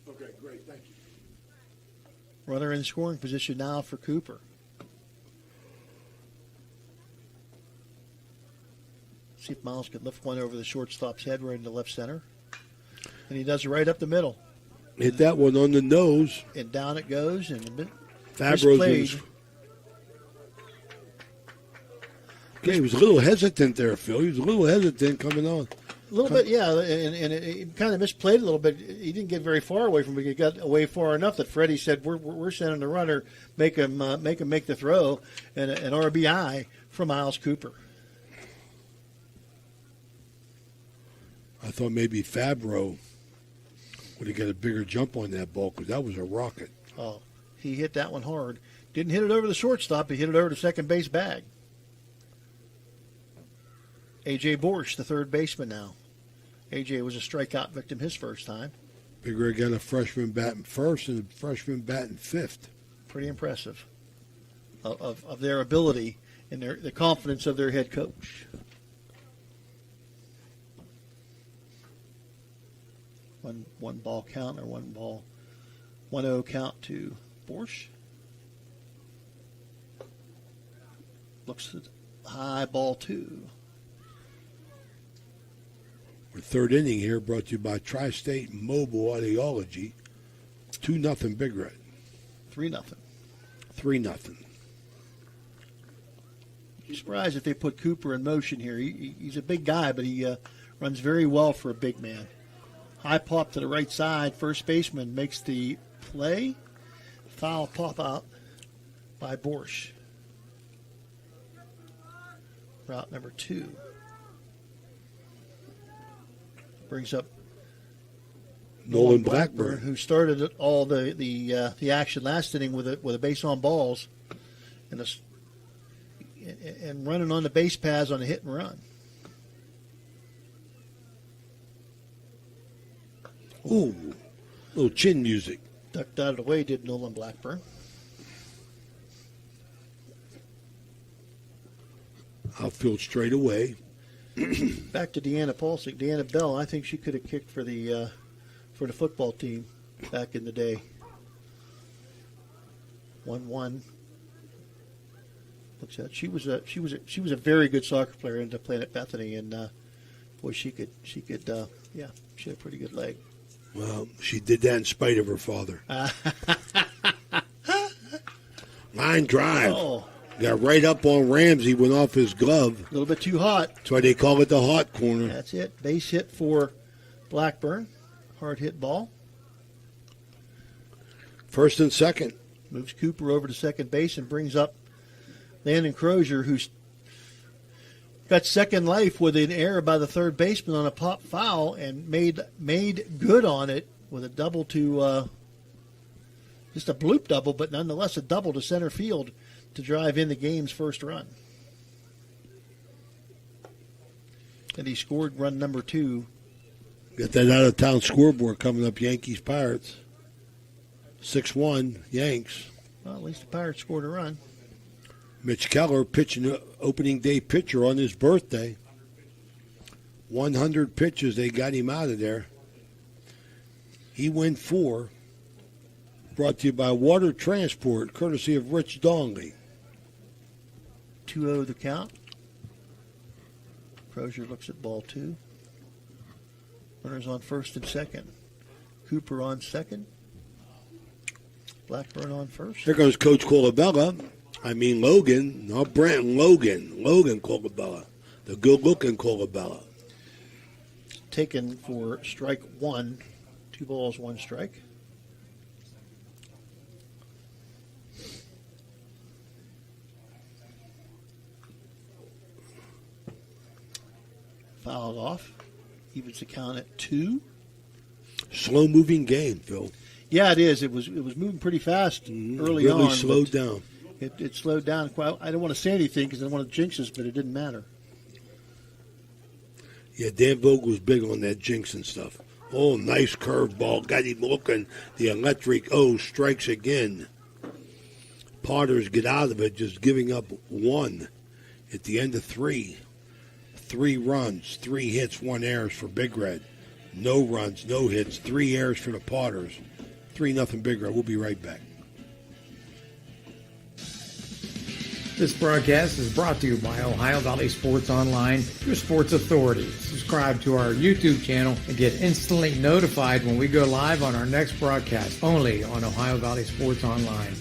Okay, great. Thank you. Runner in scoring position now for Cooper. See if Miles could lift one over the shortstop's head right into left center. And he does it right up the middle. Hit that one on the nose. And down it goes. And Fabro's he was a little hesitant there, Phil. He was a little hesitant coming on. A little bit, yeah, and it kind of misplayed a little bit. He didn't get very far away from it. He got away far enough that Freddie said, "We're sending the runner, make him make the throw," and an RBI for Miles Cooper. I thought maybe Fabro would have got a bigger jump on that ball because that was a rocket. Oh, he hit that one hard. Didn't hit it over the shortstop. He hit it over the second base bag. A.J. Borsch, the third baseman now. A.J. was a strikeout victim his first time. Bigger again, a freshman batting first and a freshman batting fifth. Pretty impressive of their ability and the confidence of their head coach. One ball count or 1-0 count to Borsch. Looks at high ball 2. Our third inning here brought to you by Tri-State Mobile Audiology. 2-0 Big Red. 3-0. 3-0. You're surprised if they put Cooper in motion here. He's a big guy, but he runs very well for a big man. High pop to the right side. First baseman makes the play. Foul pop out by Borsch. Route number 2. Brings up Nolan Blackburn, who started all the action last inning with a base on balls, and running on the base paths on a hit and run. Ooh, little chin music. Ducked out of the way, did Nolan Blackburn. Outfield straight away. Back to Deanna Paulsik. Deanna Bell, I think she could have kicked for the football team back in the day. 1-1. Looks at she was a very good soccer player. Ended up playing at Bethany, and boy, she had a pretty good leg. Well, she did that in spite of her father. Line drive. Oh. Got right up on Ramsey, went off his glove. A little bit too hot. That's why they call it the hot corner. That's it. Base hit for Blackburn. Hard hit ball. First and second. Moves Cooper over to second base and brings up Landon Crozier, who's got second life with an error by the third baseman on a pop foul and made good on it with a double to just a bloop double, but nonetheless a double to center field to drive in the game's first run. And he scored run number 2. Got that out-of-town scoreboard coming up, Yankees-Pirates. 6-1, Yanks. Well, at least the Pirates scored a run. Mitch Keller pitching opening day pitcher on his birthday. 100 pitches, they got him out of there. He went 4. Brought to you by Water Transport, courtesy of Rich Dongley. 2-0 the count. Crozier looks at ball 2. Runners on first and second. Cooper on second. Blackburn on first. Here goes Coach Logan. Not Brent, Logan. Logan Colabella. The good-looking Colabella. Taken for strike 1. 2 balls, 1 strike. Fouled off. Evens the count at 2. Slow-moving game, Phil. Yeah, it is. It was moving pretty fast early really on. Slowed down. It slowed down quite. I don't want to say anything because I don't want to jinx us, but it didn't matter. Yeah, Dan Vogel's big on that jinxing stuff. Oh, nice curveball. Got him looking. The electric O strikes again. Potters get out of it, just giving up one at the end of 3. 3 runs, 3 hits, 1 errors for Big Red. No runs, no hits, 3 errors for the Potters. 3-0 Big Red. We'll be right back. This broadcast is brought to you by Ohio Valley Sports Online, your sports authority. Subscribe to our YouTube channel and get instantly notified when we go live on our next broadcast, only on Ohio Valley Sports Online.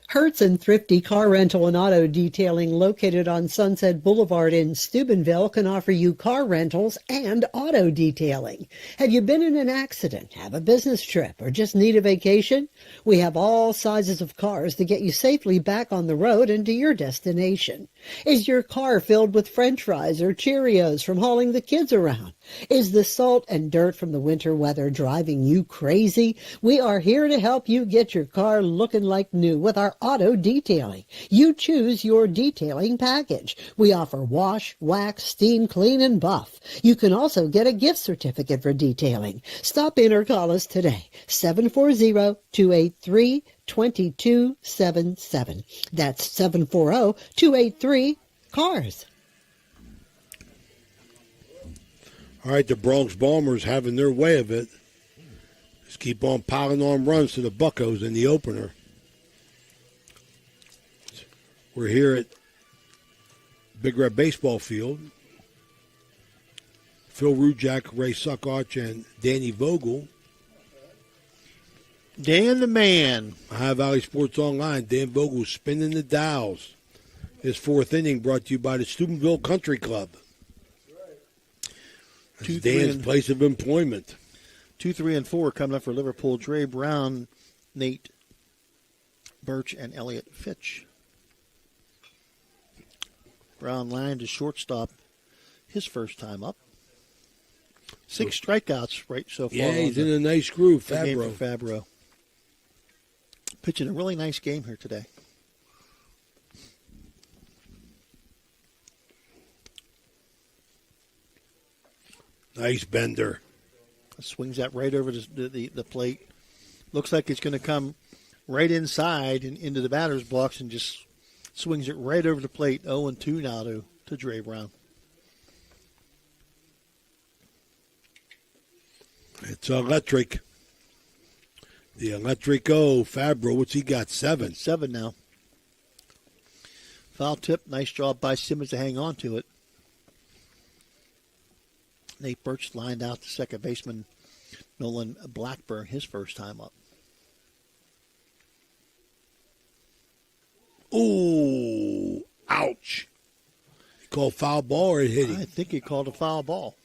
Hertz and Thrifty Car Rental and Auto Detailing, located on Sunset Boulevard in Steubenville, can offer you car rentals and auto detailing. Have you been in an accident, have a business trip, or just need a vacation? We have all sizes of cars to get you safely back on the road and to your destination. Is your car filled with French fries or Cheerios from hauling the kids around? Is the salt and dirt from the winter weather driving you crazy? We are here to help you get your car looking like new with our auto detailing. You choose your detailing package. We offer wash, wax, steam, clean, and buff. You can also get a gift certificate for detailing. Stop in or call us today, 740-283-2277. That's 740-283-CARS. All right, the Bronx Bombers having their way of it. Just keep on piling on runs to the Buccos in the opener. We're here at Big Red Baseball Field. Phil Rujak, Ray Suckarch, and Danny Vogel. Dan the man. Ohio Valley Sports Online. Dan Vogel spinning the dials. His 4th inning brought to you by the Steubenville Country Club. That's Dan's place of employment. 2, 3, and 4 coming up for Liverpool. Dre Brown, Nate Birch, and Elliott Fitch. Brown lined to shortstop his first time up. 6 strikeouts right so far. Yeah, he's in a nice groove, Fabro. Game for Fabro. Pitching a really nice game here today. Nice bender. Swings that right over the plate. Looks like it's going to come right inside and into the batter's box and just swings it right over the plate. 0-2 now to Dre Brown. It's electric. The electric O. Fabro, what's he got? 7. 7 now. Foul tip. Nice job by Simmons to hang on to it. Nate Birch lined out to second baseman Nolan Blackburn, his first time up. Ooh, ouch. He called foul ball or it hit him? I think he called a foul ball.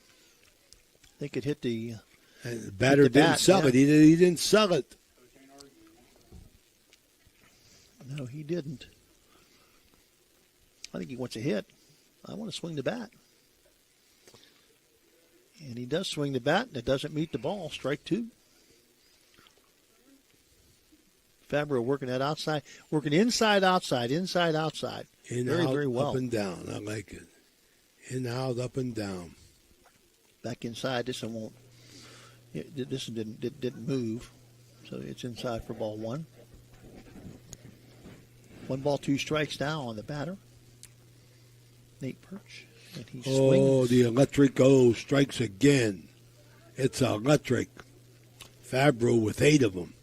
I think it hit the... And the batter didn't sell it. He didn't sell it. No, he didn't. I think he wants a hit. I want to swing the bat. And he does swing the bat, and it doesn't meet the ball. Strike 2. Fabro working that outside, working inside, outside. In, very, out, very well. Up and down. I like it. In, out, up and down. Back inside. This one won't. This one didn't move, so it's inside for ball 1. 1 ball, 2 strikes now on the batter. Nate Birch. And he swings. The electric O strikes again. It's electric. Fabro with 8 of them.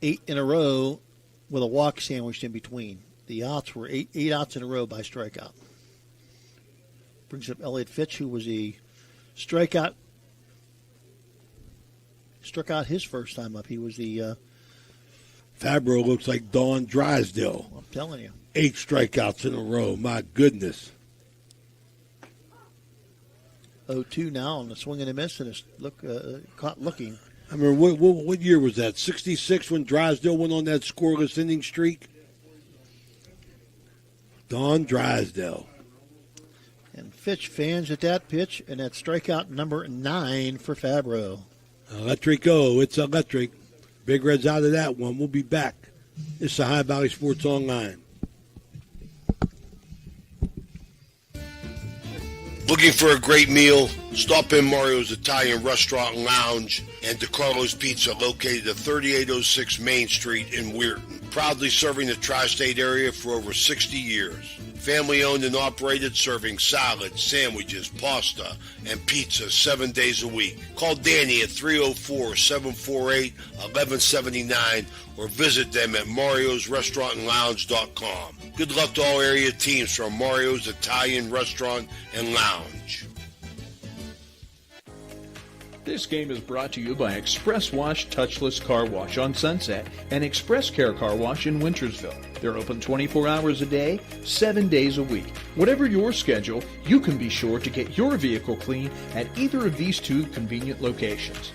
8 in a row with a walk sandwiched in between. The outs were 8 outs in a row by strikeout. Brings up Elliott Fitch, who was a strikeout. Struck out his first time up. He was the... Fabro looks like Don Drysdale. I'm telling you. 8 strikeouts in a row. My goodness. 0-2 now on the swing and a miss, and it's caught looking. I mean, what year was that? 66 when Drysdale went on that scoreless inning streak? Don Drysdale. And Fitch fans at that pitch, and that's strikeout number 9 for Fabro. Electric O. It's electric. Big Red's out of that one. We'll be back. It's the Ohio Valley Sports Online. Looking for a great meal? Stop in Mario's Italian Restaurant and Lounge and DeCarlo's Pizza, located at 3806 Main Street in Weirton. Proudly serving the tri-state area for over 60 years. Family owned and operated, serving salads, sandwiches, pasta, and pizza 7 days a week. Call Danny at 304-748-1179 or visit them at mariosrestaurantandlounge.com. Good luck to all area teams from Mario's Italian Restaurant and Lounge. This game is brought to you by Express Wash Touchless Car Wash on Sunset and Express Care Car Wash in Wintersville. They're open 24 hours a day, 7 days a week. Whatever your schedule, you can be sure to get your vehicle clean at either of these two convenient locations.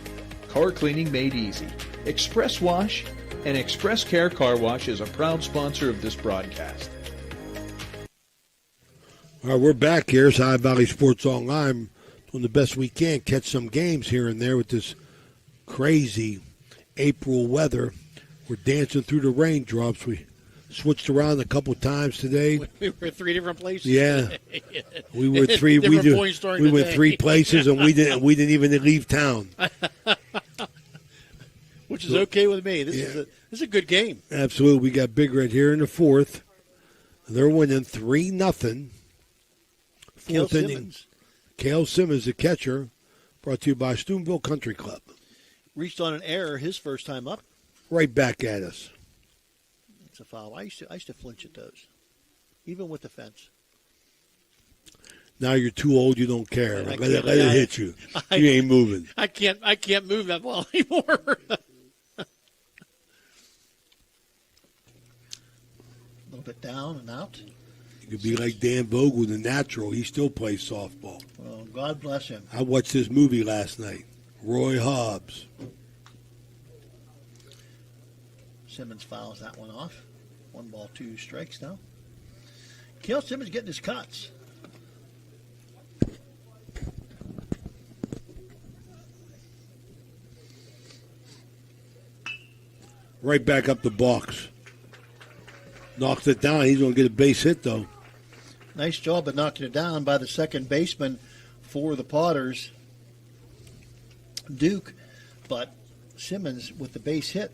Car cleaning made easy. Express Wash and Express Care Car Wash is a proud sponsor of this broadcast. All right, we're back here. It's Ohio Valley Sports Online. Doing the best we can, catch some games here and there with this crazy April weather. We're dancing through the raindrops. We switched around a couple times today. We were 3 different places. Yeah, we were three. we went 3 places, and we didn't even leave town. Which is okay with me. This is a good game. Absolutely, we got Big Red here in the fourth. They're winning 3-0. Fourth inning. Cale Simmons, the catcher, brought to you by Steubenville Country Club. Reached on an error his first time up. Right back at us. It's a foul. I used to flinch at those, even with the fence. Now you're too old, you don't care. Let it hit you. You ain't moving. I can't move that ball anymore. A little bit down and out. You could be like Dan Vogel, the natural. He still plays softball. Well, God bless him. I watched this movie last night. Roy Hobbs. Simmons fouls that one off. 1 ball, 2 strikes now. Cale Simmons getting his cuts. Right back up the box. Knocks it down. He's going to get a base hit, though. Nice job of knocking it down by the second baseman for the Potters, Duke. But Simmons with the base hit.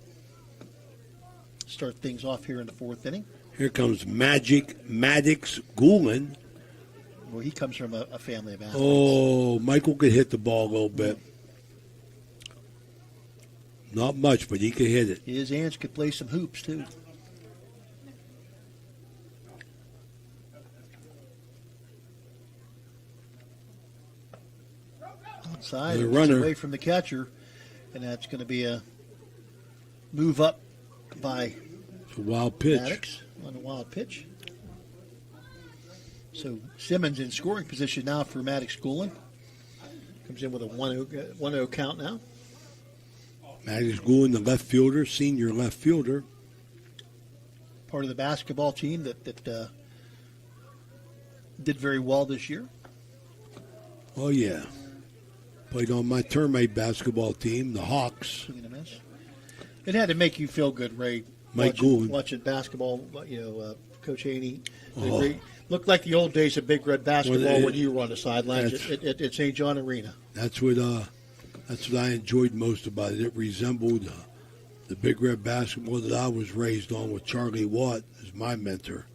Start things off here in the fourth inning. Here comes Maddox Goulin. Well, he comes from a family of athletes. Oh, Michael could hit the ball a little bit. Not much, but he could hit it. His hands could play some hoops, too. Outside, the runner away from the catcher, and that's going to be a move up by it's a wild pitch. Maddox on a wild pitch. So Simmons in scoring position now for Maddox Goulin. Comes in with a 1-0 count now. Maddox Goulin, the left fielder, senior left fielder. Part of the basketball team that did very well this year. Oh, yeah. Played on my termite basketball team, the Hawks. It had to make you feel good, Ray. Mike Goulin. Watching basketball, Coach Haney. Looked like the old days of Big Red basketball when you were on the sidelines at St. John Arena. That's what I enjoyed most about it. It resembled the Big Red basketball that I was raised on with Charlie Watt as my mentor.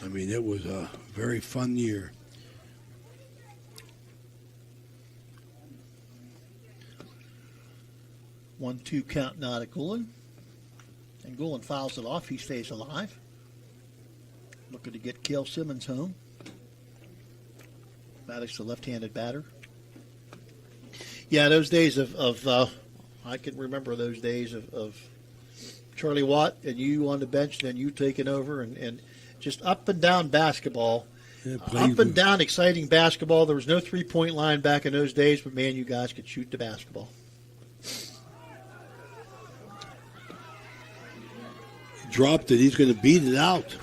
I mean, it was a very fun year. 1-2 count now to Goulin. And Goulin fouls it off. He stays alive. Looking to get Cale Simmons home. Maddox, the left-handed batter. Yeah, those days of I can remember those days of Charlie Watt and you on the bench, then you taking over, and just up and down basketball. Yeah, up and down exciting basketball. There was no three-point line back in those days, but, man, you guys could shoot the basketball. Dropped it. He's going to beat it out.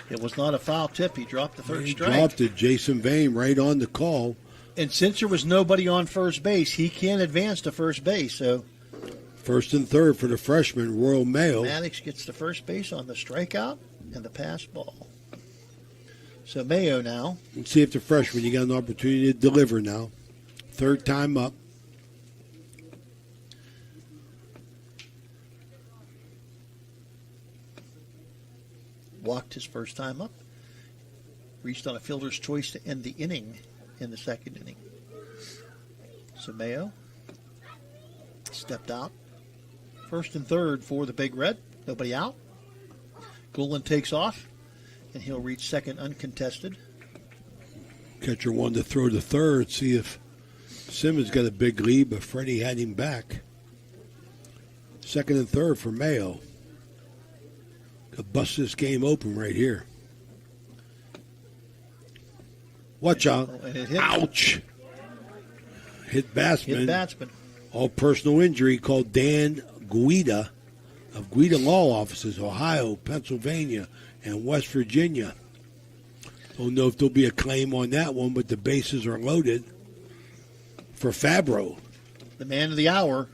It was not a foul tip. He dropped the third strike. He dropped it. Jason Vane right on the call. And since there was nobody on first base, he can't advance to first base. So First and third for the freshman, Royal Mayo. Maddox gets the first base on the strikeout and the pass ball. So Mayo now. Let's see if the freshman, you got an opportunity to deliver now. Third time up. Walked his first time up. Reached on a fielder's choice to end the inning in the second inning. So Mayo stepped out. First and third for the Big Red. Nobody out. Goulin takes off, and he'll reach second uncontested. Catcher wanted to throw to third, see if Simmons got a big lead, but Freddie had him back. Second and third for Mayo. Could bust this game open right here. Watch out. And it hit. Ouch. Hit Batsman. Hit Batsman. All personal injury called Dan Guida of Guida Law Offices, Ohio, Pennsylvania, and West Virginia. Don't know if there'll be a claim on that one, but the bases are loaded for Fabro. The man of the hour.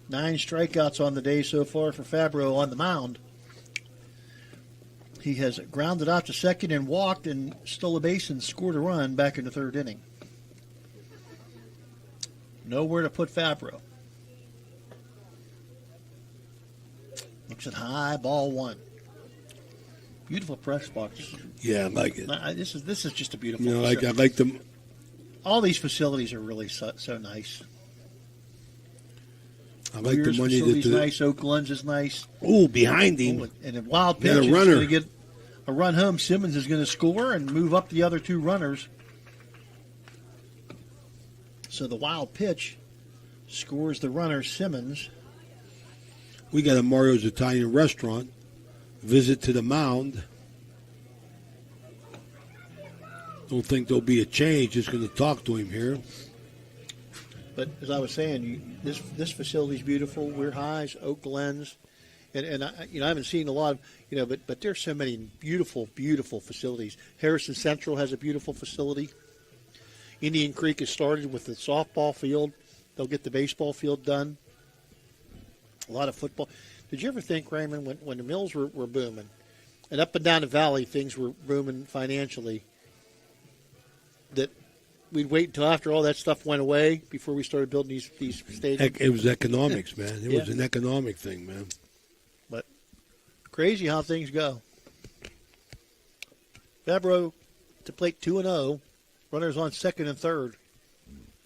9 strikeouts on the day so far for Fabro on the mound. He has grounded out to second and walked and stole a base and scored a run back in the third inning. Nowhere to put Fabro. Looks at high, ball one. Beautiful press box. Yeah, I like it. This is just a beautiful. You know, I like them. All these facilities are really so nice. I like the money that the nice. Oakland's is nice. Oh, behind him. And a wild pitch. A runner. Going to get a run home. Simmons is going to score and move up the other two runners. So the wild pitch scores the runner, Simmons. We got a Mario's Italian restaurant. Visit to the mound. Don't think there'll be a change. Just going to talk to him here. But as I was saying, this facility's beautiful. We're Highs, Oak Glens, and I haven't seen a lot of but there's so many beautiful, beautiful facilities. Harrison Central has a beautiful facility. Indian Creek has started with the softball field. They'll get the baseball field done. A lot of football. Did you ever think, Raymond, when the mills were booming, and up and down the valley things were booming financially, that we'd wait until after all that stuff went away before we started building these stadiums? It was economics, man. It was an economic thing, man. But crazy how things go. Fabro to plate 2-0. Runners on second and third.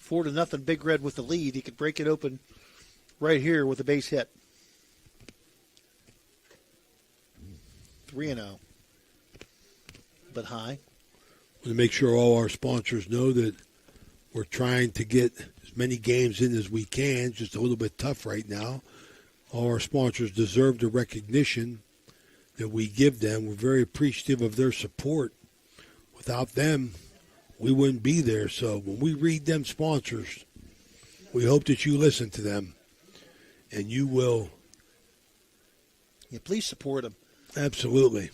4-0 Big Red with the lead. He could break it open right here with a base hit. 3-0. But high. To make sure all our sponsors know that we're trying to get as many games in as we can. Just a little bit tough right now. All our sponsors deserve the recognition that we give them. We're very appreciative of their support. Without them, we wouldn't be there. So when we read them sponsors, we hope that you listen to them, and you will. Yeah, please support them. Absolutely.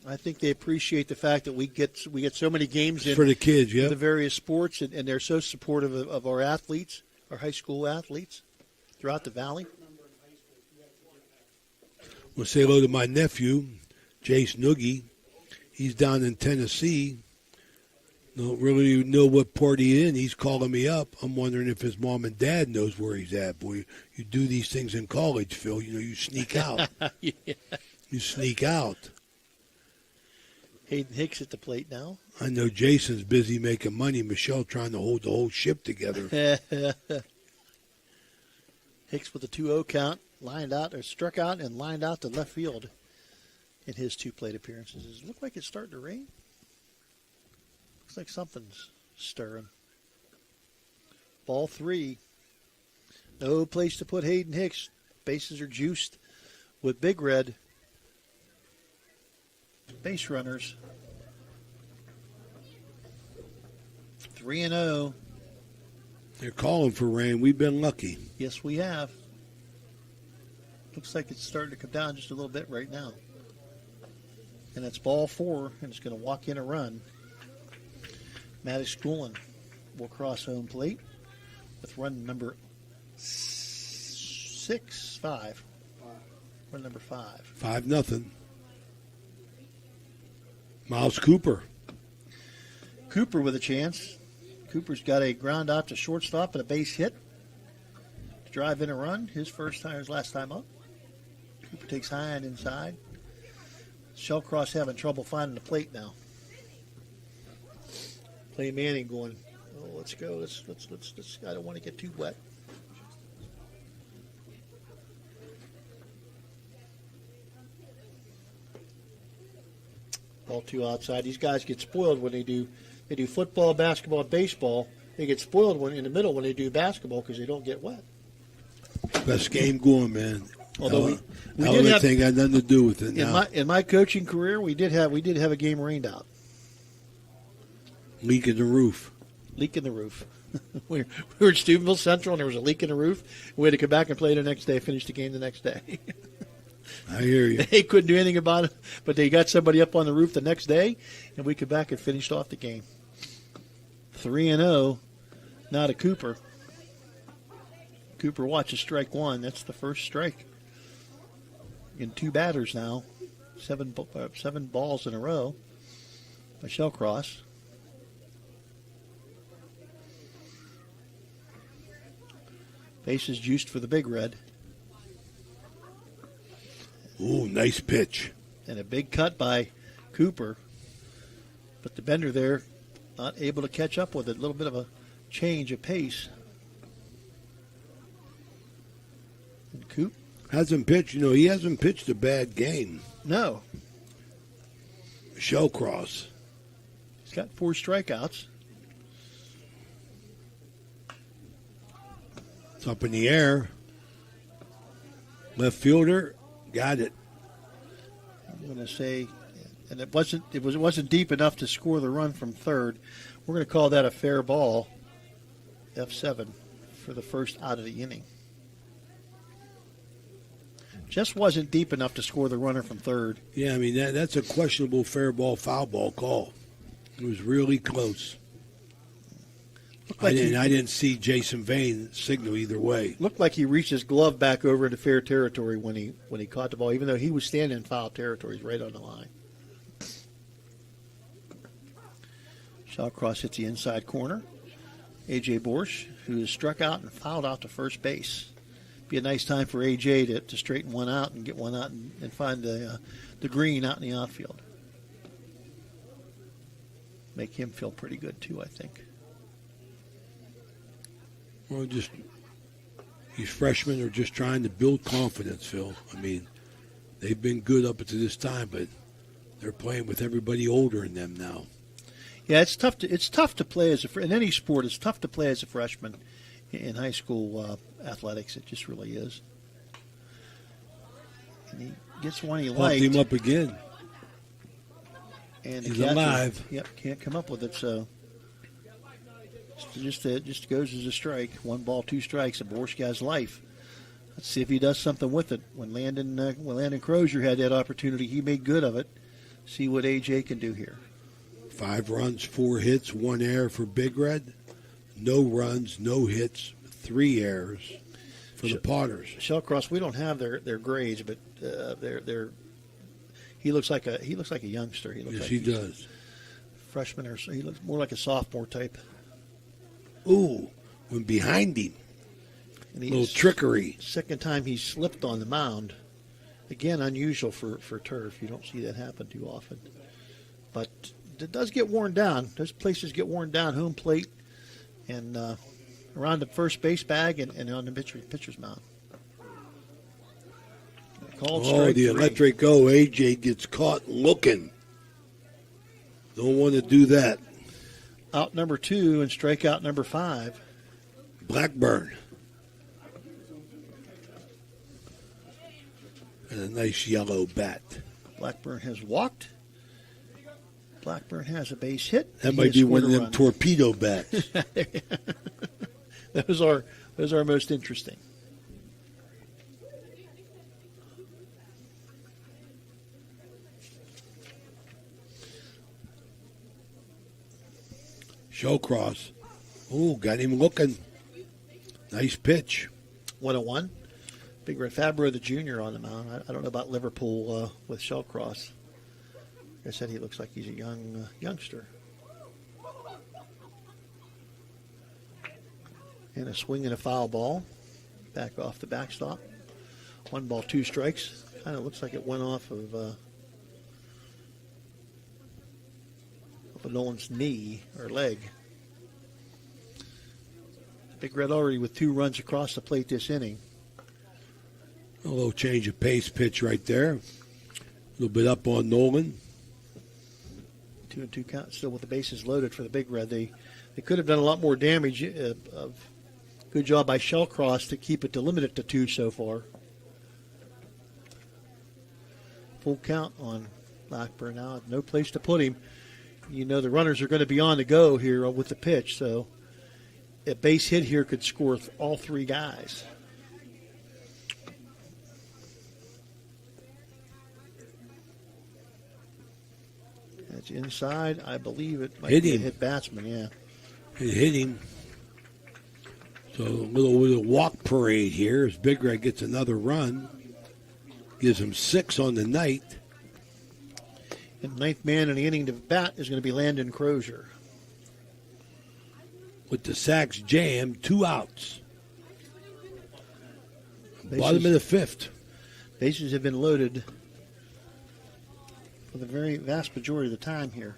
I think they appreciate the fact that we get so many games in for the kids, yeah, the various sports, and they're so supportive of our athletes, our high school athletes throughout the valley. We'll say hello to my nephew, Jace Noogie. He's down in Tennessee. Don't really know what part he's in. He's calling me up. I'm wondering if his mom and dad knows where he's at. Boy, you do these things in college, Phil. You know, you sneak out. Yeah. You sneak out. Hayden Hicks at the plate now. I know Jason's busy making money. Michelle trying to hold the whole ship together. Hicks with a 2-0 count, struck out and lined out to left field in his 2 plate appearances. Does it look like it's starting to rain? Looks like something's stirring. Ball 3. No place to put Hayden Hicks. Bases are juiced with Big Red. Base runners. 3-0. They're calling for rain. We've been lucky. Yes, we have. Looks like it's starting to come down just a little bit right now. And it's ball 4, and it's going to walk in a run. Maddox Goulin will cross home plate with run number 6. 5. We're number 5. 5-0. Miles Cooper. Cooper with a chance. Cooper's got a ground out to shortstop and a base hit to drive in a run. His last time up. Cooper takes high and inside. Shellcross having trouble finding the plate now. Clay Manning going, oh, let's go. Let's. I don't want to get too wet. Ball 2 outside. These guys get spoiled when they do football, basketball, and baseball. They get spoiled in the middle when they do basketball because they don't get wet. Best game going, man. Although we did have, thing had nothing to do with it. In my coaching career, we did have a game rained out. Leak in the roof. Leak in the roof. we were at Steubenville Central, and there was a leak in the roof. We had to come back and play the next day, finish the game the next day. I hear you. They couldn't do anything about it, but they got somebody up on the roof the next day, and we come back and finished off the game. 3-0, not a Cooper. Cooper watches strike 1. That's the first strike. In 2 batters now. 7 balls in a row by Shellcross. Bases juiced for the Big Red. Ooh, nice pitch. And a big cut by Cooper. But the bender there not able to catch up with it. A little bit of a change of pace. And Coop hasn't pitched. He hasn't pitched a bad game. No. Shellcross. He's got 4 strikeouts. It's up in the air. Left fielder got it. I'm going to say, and it wasn't deep enough to score the run from third. We're going to call that a fair ball. F7 for the first out of the inning. Just wasn't deep enough to score the runner from third. Yeah, I mean, that's a questionable fair ball, foul ball call. It was really close. I didn't see Jason Vane signal either way. Looked like he reached his glove back over into fair territory when he caught the ball, even though he was standing in foul territory. He's right on the line. Shellcross hits the inside corner. A.J. Borsch, who is struck out and fouled out to first base. Be a nice time for A.J. to straighten one out and get one out and find the green out in the outfield. Make him feel pretty good, too, I think. Well, these freshmen are just trying to build confidence, Phil. I mean, they've been good up to this time, but they're playing with everybody older than them now. Yeah, it's tough to play in any sport. It's tough to play as a freshman in high school athletics. It just really is. And he gets one he liked. Popped him up again. And he's alive. Yep, can't come up with it. So just goes as a strike. 1 ball, 2 strikes. A Borsch guy's life. Let's see if he does something with it. When Landon Crozier had that opportunity, he made good of it. See what AJ can do here. 5 runs, 4 hits, 1 error for Big Red. No runs, no hits, 3 errors for the Potters. Shellcross, we don't have their grades, but they're he looks like a youngster. He does. Freshman, or he looks more like a sophomore type. Ooh, went behind him. A little trickery. Second time he slipped on the mound. Again, unusual for turf. You don't see that happen too often. But it does get worn down. Those places get worn down. Home plate and around the first base bag and on the pitcher's mound. Called strike the 3. electric go. AJ gets caught looking. Don't want to do that. Out number 2 and strikeout number 5. Blackburn. And a nice yellow bat. Blackburn has walked. Blackburn has a base hit. That might be one of them torpedo bats. Those are most interesting. Shellcross. Ooh, got him looking. Nice pitch. 1-1. Big Red Fabro, the junior, on the mound. I don't know about Liverpool with Shellcross. Like I said, he looks like he's a youngster. And a swing and a foul ball. Back off the backstop. 1 ball, 2 strikes. Kind of looks like it went off of Nolan's knee or leg. Big Red already with 2 runs across the plate this inning. A little change of pace pitch right there. A little bit up on Nolan. 2-2 count still with the bases loaded for the Big Red. They could have done a lot more damage. Good job by Shellcross to keep it to limit it to 2 so far. Full count on Blackburn now. No place to put him. You know the runners are going to be on the go here with the pitch, so a base hit here could score all 3 guys. That's inside. I believe it might be a hit batsman, yeah. It hit him. So a little walk parade here as Big Red gets another run. Gives him 6 on the night. And 9th man in the inning to bat is going to be Landon Crozier. With the sacks jammed, 2 outs. Bottom of the 5th. Bases have been loaded for the very vast majority of the time here.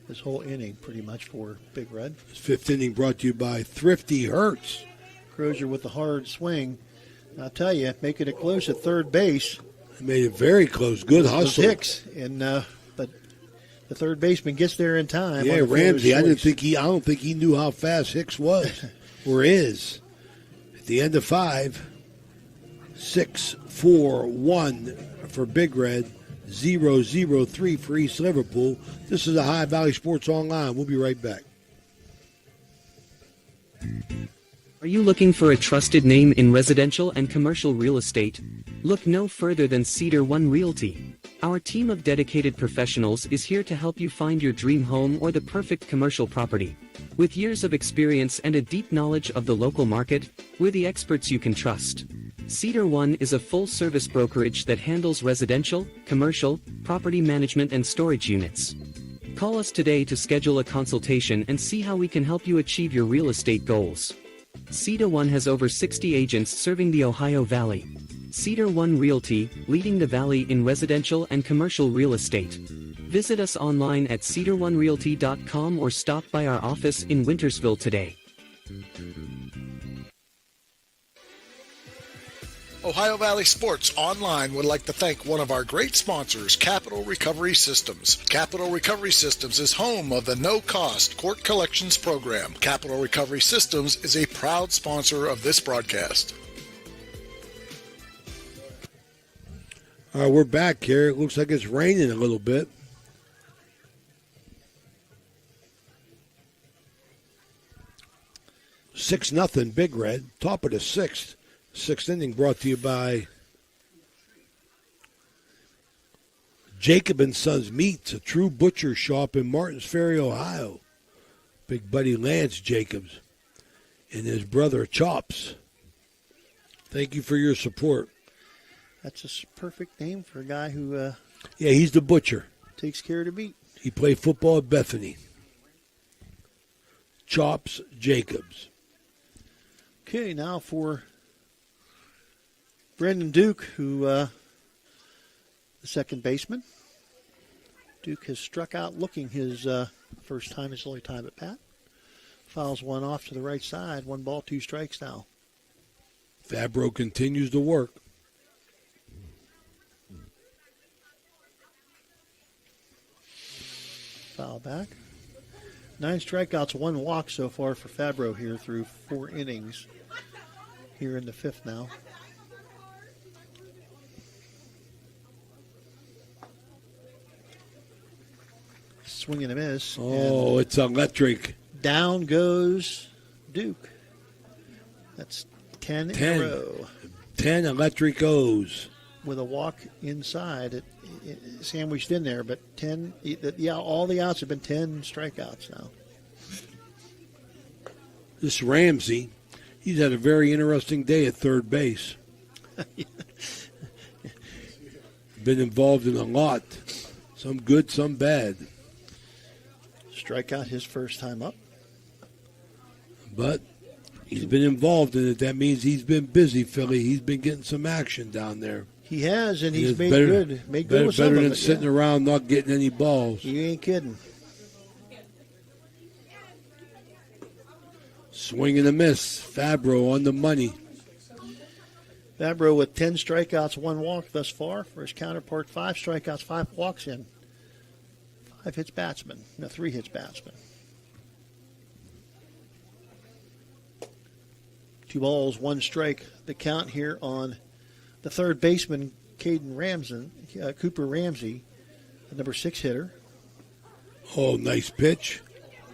This whole inning pretty much for Big Red. This 5th inning brought to you by Thrifty Hertz. Crozier with the hard swing. I'll tell you, making it close at third base. He made it very close. Good hustle. Hicks, and but the third baseman gets there in time. Yeah, Ramsey. I don't think he knew how fast Hicks was or is. At the end of 5, 6-4-1 for Big Red. 0-0-3 for East Liverpool. This is the Ohio Valley Sports Online. We'll be right back. Are you looking for a trusted name in residential and commercial real estate? Look no further than Cedar One Realty. Our team of dedicated professionals is here to help you find your dream home or the perfect commercial property. With years of experience and a deep knowledge of the local market, we're the experts you can trust. Cedar One is a full-service brokerage that handles residential, commercial, property management and storage units. Call us today to schedule a consultation and see how we can help you achieve your real estate goals. Cedar One has over 60 agents serving the Ohio Valley. Cedar One Realty, leading the valley in residential and commercial real estate. Visit us online at cedaronerealty.com or stop by our office in Wintersville today. Ohio Valley Sports Online would like to thank one of our great sponsors, Capital Recovery Systems. Capital Recovery Systems is home of the no-cost court collections program. Capital Recovery Systems is a proud sponsor of this broadcast. All right, we're back here. It looks like it's raining a little bit. Six nothing, Big Red. Top of the 6th. 6th inning brought to you by Jacob and Sons Meats, a true butcher shop in Martins Ferry, Ohio. Big buddy Lance Jacobs and his brother Chops. Thank you for your support. That's a perfect name for a guy who yeah, he's the butcher. Takes care of the meat. He played football at Bethany. Chops Jacobs. Okay, now for Brendan Duke, who the second baseman. Duke has struck out looking his first time, his only time at bat. Fouls one off to the right side. 1 ball, 2 strikes now. Fabro continues to work. Foul back. 9 strikeouts, 1 walk so far for Fabro here through 4 innings. Here in the 5th now. Swing and a miss. Oh, it's electric. Down goes Duke. That's 10 in a row. 10 electric O's. With a walk inside, it sandwiched in there, but 10, yeah, all the outs have been 10 strikeouts now. This Ramsey, he's had a very interesting day at third base. Been involved in a lot. Some good, some bad. Strikeout his first time up. But he's been involved in it. That means he's been busy, Philly. He's been getting some action down there. He has, and he's made better, good. Made good with some better of than it, sitting around not getting any balls. You ain't kidding. Swing and a miss. Fabro on the money. Fabro with 10 strikeouts, 1 walk thus far. For his counterpart, 5 strikeouts, 5 walks in. 5 hits batsman. No, 3 hits batsman. 2 balls, 1 strike. The count here on the third baseman, Cooper Ramsey, the number 6 hitter. Oh, nice pitch.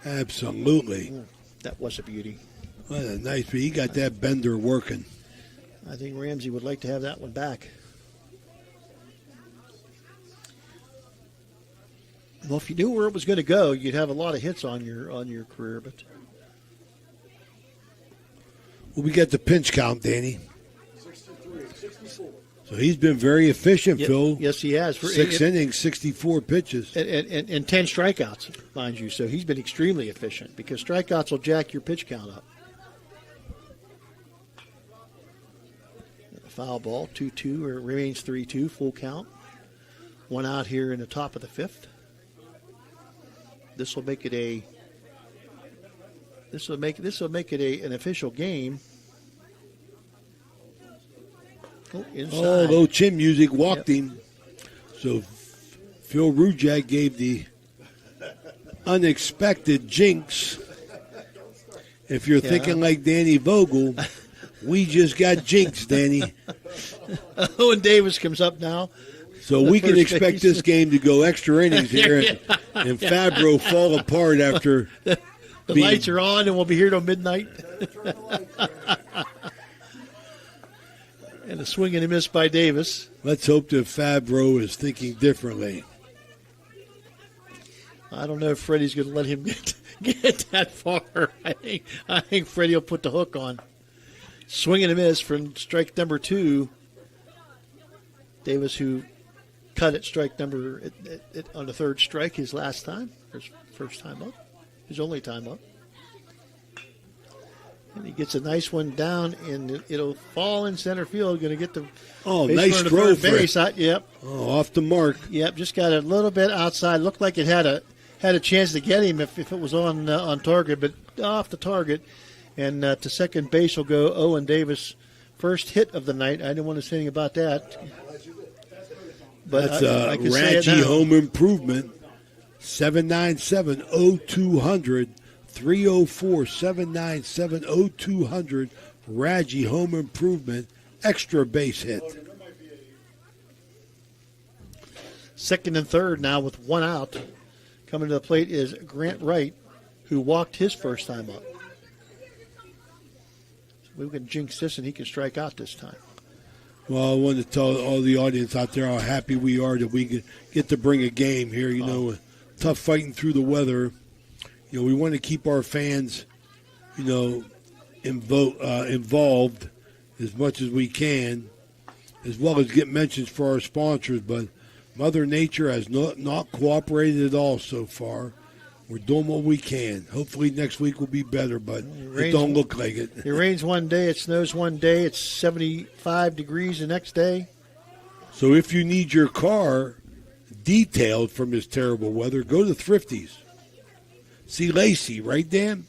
Absolutely. That was a beauty. What a nice pitch. He got that bender working. I think Ramsey would like to have that one back. Well, if you knew where it was going to go, you'd have a lot of hits on your career. But well, we got the pinch count, Danny. 64. So he's been very efficient, Phil. Yes, he has. 6 innings, 64 pitches. And 10 strikeouts, mind you. So he's been extremely efficient because strikeouts will jack your pitch count up. Foul ball, 2-2, or it remains 3-2, full count. 1 out here in the top of the 5th. This will make it an official game. Oh, inside. Oh, low chin music walked him. So Phil Rujak gave the unexpected jinx. If you're thinking like Danny Vogel, we just got jinxed, Danny. Owen Davis comes up now. So we can expect this game to go extra innings here and Fabro fall apart after the lights are on and we'll be here till midnight. And a swing and a miss by Davis. Let's hope that Fabro is thinking differently. I don't know if Freddie's going to let him get that far. I think Freddie will put the hook on. Swing and a miss from strike number 2. Davis, who cut at strike number on the 3rd strike his last time, his first time up, his only time up. And he gets a nice one down, and it'll fall in center field. Going to get the nice throw for base. Yep. Oh, off the mark. Yep, just got a little bit outside. Looked like it had a chance to get him if it was on target, but off the target. And to second base will go Owen Davis, first hit of the night. I didn't want to say anything about that. But that's a Raji home improvement. 797-0200. 304-797-0200. Raji home improvement. Extra base hit. Second and third now with 1 out. Coming to the plate is Grant Wright, who walked his first time up. We can jinx this, and he can strike out this time. Well, I want to tell all the audience out there how happy we are that we get to bring a game here. You know, tough fighting through the weather. You know, we want to keep our fans, you know, involved as much as we can, as well as get mentions for our sponsors. But Mother Nature has not cooperated at all so far. We're doing what we can. Hopefully next week will be better, but it don't look like it. It rains one day, it snows one day, it's 75 degrees the next day. So if you need your car detailed from this terrible weather, go to Thrifty's. See Lacey, right, Dan?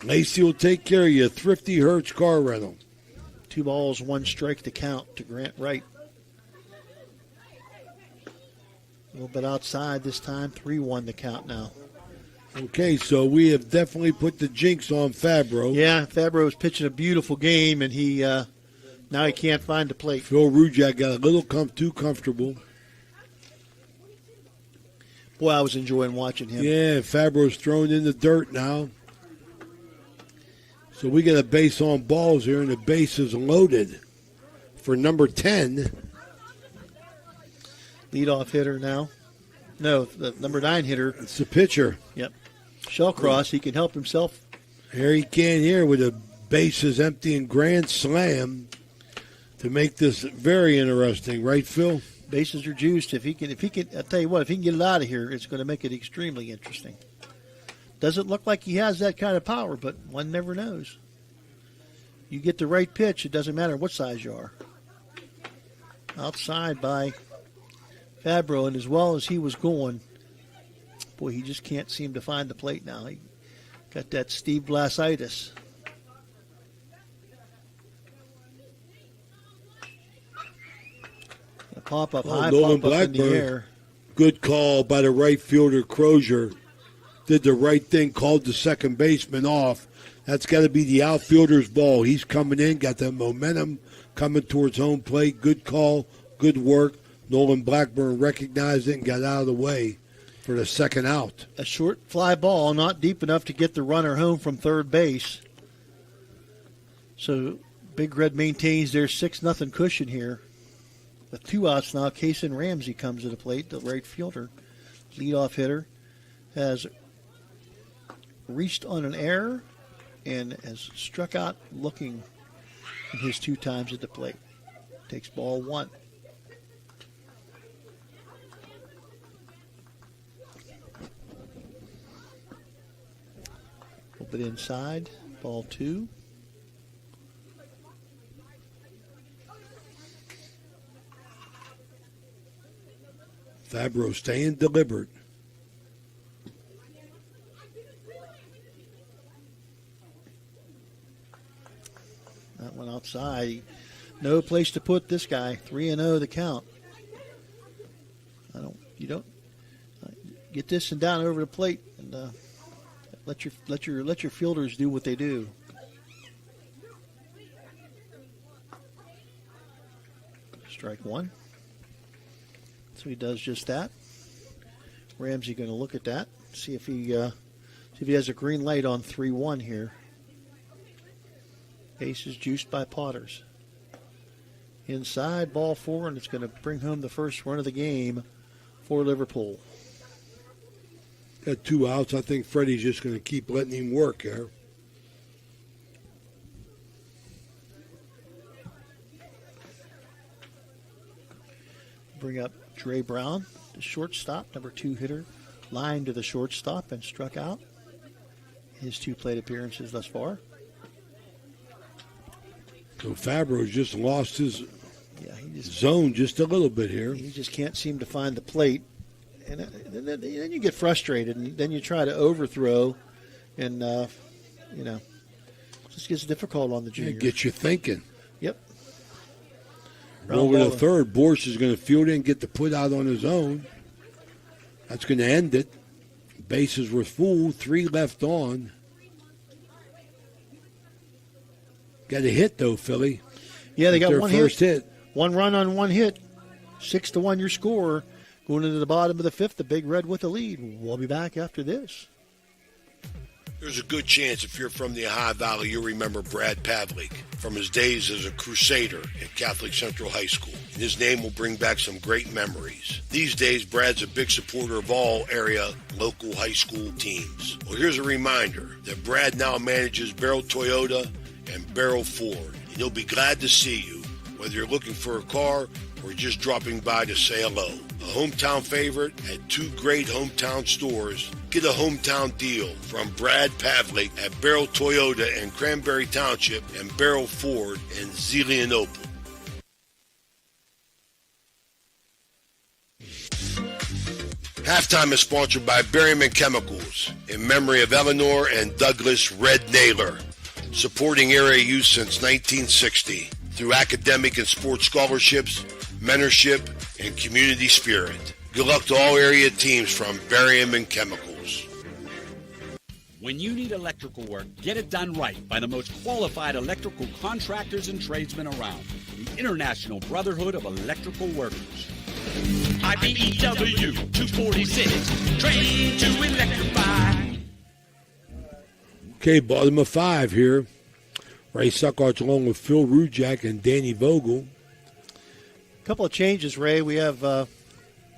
Lacey will take care of you. Thrifty Hertz car rental. 2 balls, 1 strike to count to Grant Wright. A little bit outside this time. 3-1 the count now. Okay, so we have definitely put the jinx on Fabro. Yeah, Fabro is pitching a beautiful game, and he now he can't find the plate. Phil Rujak got a little too comfortable. Boy, I was enjoying watching him. Yeah, Fabro's thrown in the dirt now. So we got a base on balls here, and the base is loaded for number 10. Leadoff hitter now. No, the number 9 hitter. It's the pitcher. Yep. Shellcross, he can help himself. Here he can here with the bases empty and grand slam. to make this very interesting, right, Phil? Bases are juiced. If he can, I tell you what, if he can get it out of here, it's going to make it extremely interesting. Doesn't look like he has that kind of power, but one never knows. You get the right pitch, it doesn't matter what size you are. Outside by Fabro, and as well as he was going, boy, he just can't seem to find the plate now. He got that Steve Blasitis. Pop up high, Nolan pop up in the Blackburn, air. good call by the right fielder, Crozier. Did the right thing, called the second baseman off. That's got to be the outfielder's ball. He's coming in, got the momentum coming towards home plate. Good call, good work. Nolan Blackburn recognized it and got out of the way for the second out. A short fly ball, not deep enough to get the runner home from third base. So Big Red maintains their 6-0 cushion here. With 2 outs now, Kason Ramsey comes to the plate, the right fielder. Leadoff hitter has reached on an error and has struck out looking in his 2 times at the plate. Takes ball 1. Flip it inside, ball 2. Fabro staying deliberate. That one outside. No place to put this guy. 3-0 the count. You don't get this and down over the plate and let your fielders do what they do. Strike 1. So he does just that. Ramsey going to look at that, see if he has a green light on 3-1 here. Base is juiced by Potters. Inside, ball 4, and it's going to bring home the first run of the game for Liverpool. Got 2 outs. I think Freddie's just going to keep letting him work there. Bring up Dre Brown, the shortstop, number 2 hitter, lined to the shortstop and struck out. His 2 plate appearances thus far. So Fabro's just lost his zone just a little bit here. He just can't seem to find the plate. And then you get frustrated, and then you try to overthrow, and, just gets difficult on the junior. It gets you thinking. Yep. Over the third, Borsch is going to field in, get the put out on his own. That's going to end it. Bases were full, 3 left on. Got a hit, though, Philly. Yeah, they got their one first hit. 1 run on 1 hit. 6-1 your score. Going into the bottom of the 5th, the Big Red with the lead. We'll be back after this. There's a good chance if you're from the Ohio Valley, you'll remember Brad Pavlik from his days as a crusader at Catholic Central High School. And his name will bring back some great memories. These days, Brad's a big supporter of all area local high school teams. Well, here's a reminder that Brad now manages Barrel Toyota and Barrel Ford. And he'll be glad to see you, whether you're looking for a car or just dropping by to say hello. A hometown favorite at 2 great hometown stores. Get a hometown deal from Brad Pavlik at Barrel Toyota in Cranberry Township and Barrel Ford in Zelienople. Halftime is sponsored by Berryman Chemicals in memory of Eleanor and Douglas Red Naylor, supporting area youth since 1960 through academic and sports scholarships, mentorship, and community spirit. Good luck to all area teams from Berryman Chemicals. When you need electrical work, get it done right by the most qualified electrical contractors and tradesmen around. The International Brotherhood of Electrical Workers. IBEW 246, trained to electrify. Okay, bottom of 5 here. Ray Suckarts along with Phil Rujak and Danny Vogel. A couple of changes, Ray. We have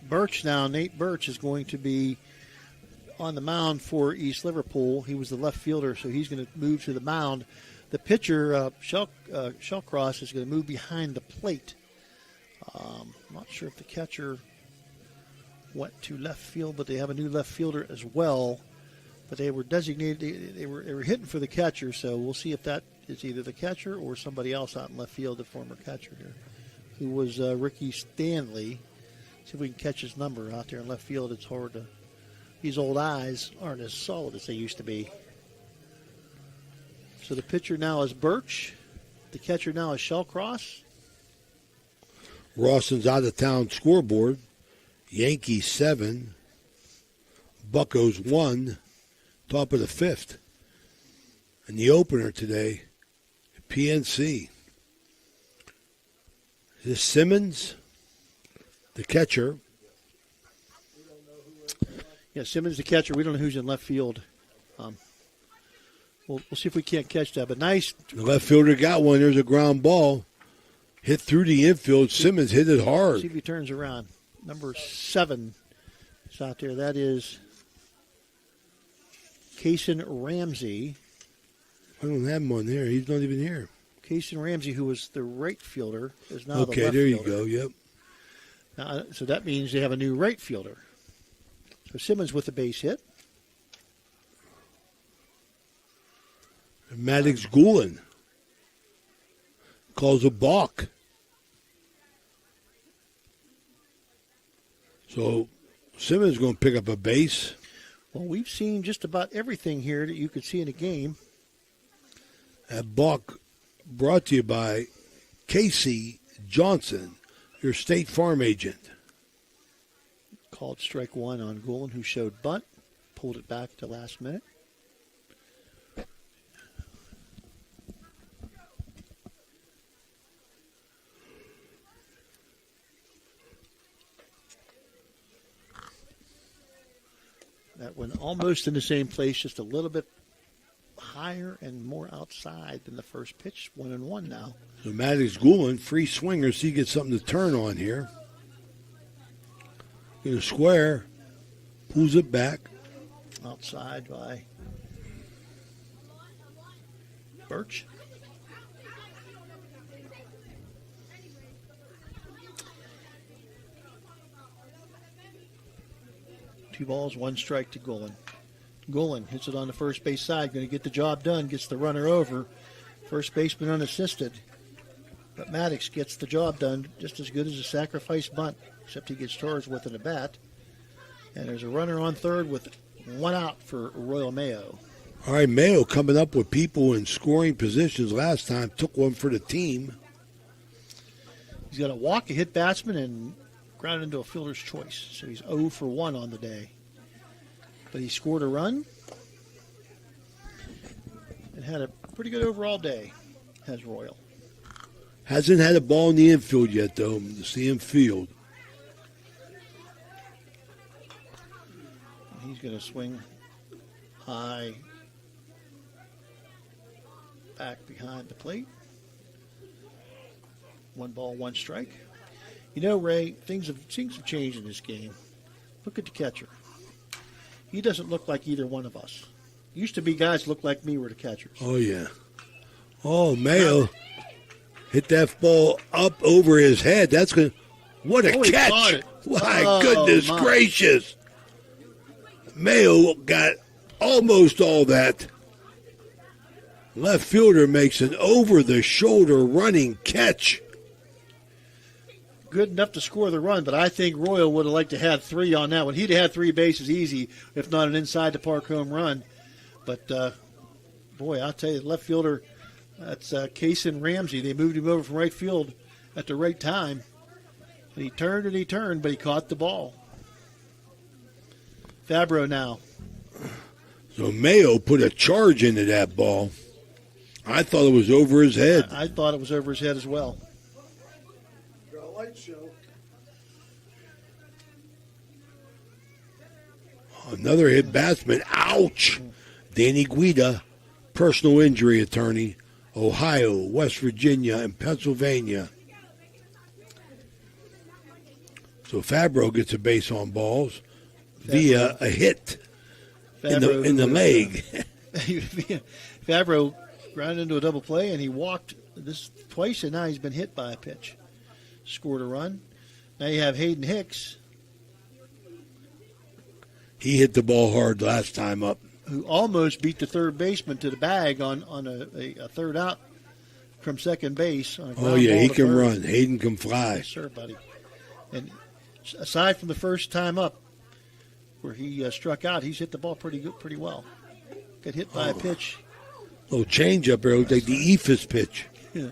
Birch now. Nate Birch is going to be on the mound for East Liverpool. He was the left fielder, so he's going to move to the mound. The pitcher, Shellcross, is going to move behind the plate. I'm not sure if the catcher went to left field, but they have a new left fielder as well. But they were designated, they were hitting for the catcher, so we'll see if that is either the catcher or somebody else out in left field, the former catcher here, who was Ricky Stanley. See if we can catch his number out there in left field. It's hard to, these old eyes aren't as solid as they used to be. So the pitcher now is Birch. The catcher now is Shellcross. Rawson's out-of-town scoreboard. Yankees 7. Buccos 1. Top of the 5th. And the opener today, PNC. This Simmons, the catcher. Yeah, Simmons, the catcher. We don't know who's in left field. We'll see if we can't catch that. But nice. The left fielder got one. There's a ground ball. Hit through the infield. Simmons hit it hard. See if he turns around. Number 7 is out there. That is Kaysen Ramsey. I don't have him on there. He's not even here. Kaysen Ramsey, who was the right fielder, is now the left fielder. Okay, there you fielder. go. Yep. Now, so that means they have a new right fielder. So Simmons with the base hit. Maddox Goulin calls a balk. So Simmons is going to pick up a base. Well, we've seen just about everything here that you could see in a game. That balk brought to you by Casey Johnson, your State Farm agent. Called strike 1 on Goulin, who showed bunt. Pulled it back to last minute. That went almost in the same place, just a little bit higher and more outside than the first pitch. 1-1 now. So Maddox Goulin, free swinger, so he gets something to turn on here. In a square, pulls it back. Outside by Birch. Two balls, 1 strike to Goulin. Goulin hits it on the first base side, going to get the job done, gets the runner over. First baseman unassisted. But Maddox gets the job done just as good as a sacrifice bunt, except he gets charged with an at bat. And there's a runner on third with 1 out for Royal Mayo. All right, Mayo coming up with people in scoring positions last time, took one for the team. He's got a walk, a hit batsman, and ground into a fielder's choice. So he's 0 for 1 on the day. But he scored a run and had a pretty good overall day, has Royal. Hasn't had a ball in the infield yet, though. To see him field. He's going to swing high back behind the plate. 1 ball, 1 strike. You know, Ray, things have changed in this game. Look at the catcher. He doesn't look like either one of us. Used to be guys look like me were the catchers. Oh, yeah. Oh, Mayo hit that ball up over his head. That's going to... What a catch. My goodness gracious. Mayo got almost all that. Left fielder makes an over-the-shoulder running catch. Good enough to score the run, but I think Royal would have liked to have 3 on that one. He'd have had 3 bases easy, if not an inside-the-park home run. But, boy, I'll tell you, the left fielder, that's Kaysen Ramsey. They moved him over from right field at the right time. And he turned, but he caught the ball. Fabro now. So Mayo put a charge into that ball. I thought it was over his head. I thought it was over his head as well. Light show. Another hit batsman. Ouch! Danny Guida, personal injury attorney, Ohio, West Virginia, and Pennsylvania. So Fabro gets a base on balls via a hit in the leg. Fabro grounded into a double play, and he walked this twice, and now he's been hit by a pitch. Scored a run. Now you have Hayden Hicks. He hit the ball hard last time up. Who almost beat the third baseman to the bag on a third out from second base. On a ground Yeah, ball he to can third. run. Hayden can fly. Yes, sir, buddy. And aside from the first time up where he struck out, he's hit the ball pretty well. Got hit by a pitch. Little change up there. Looked like the Ephus pitch. Yeah.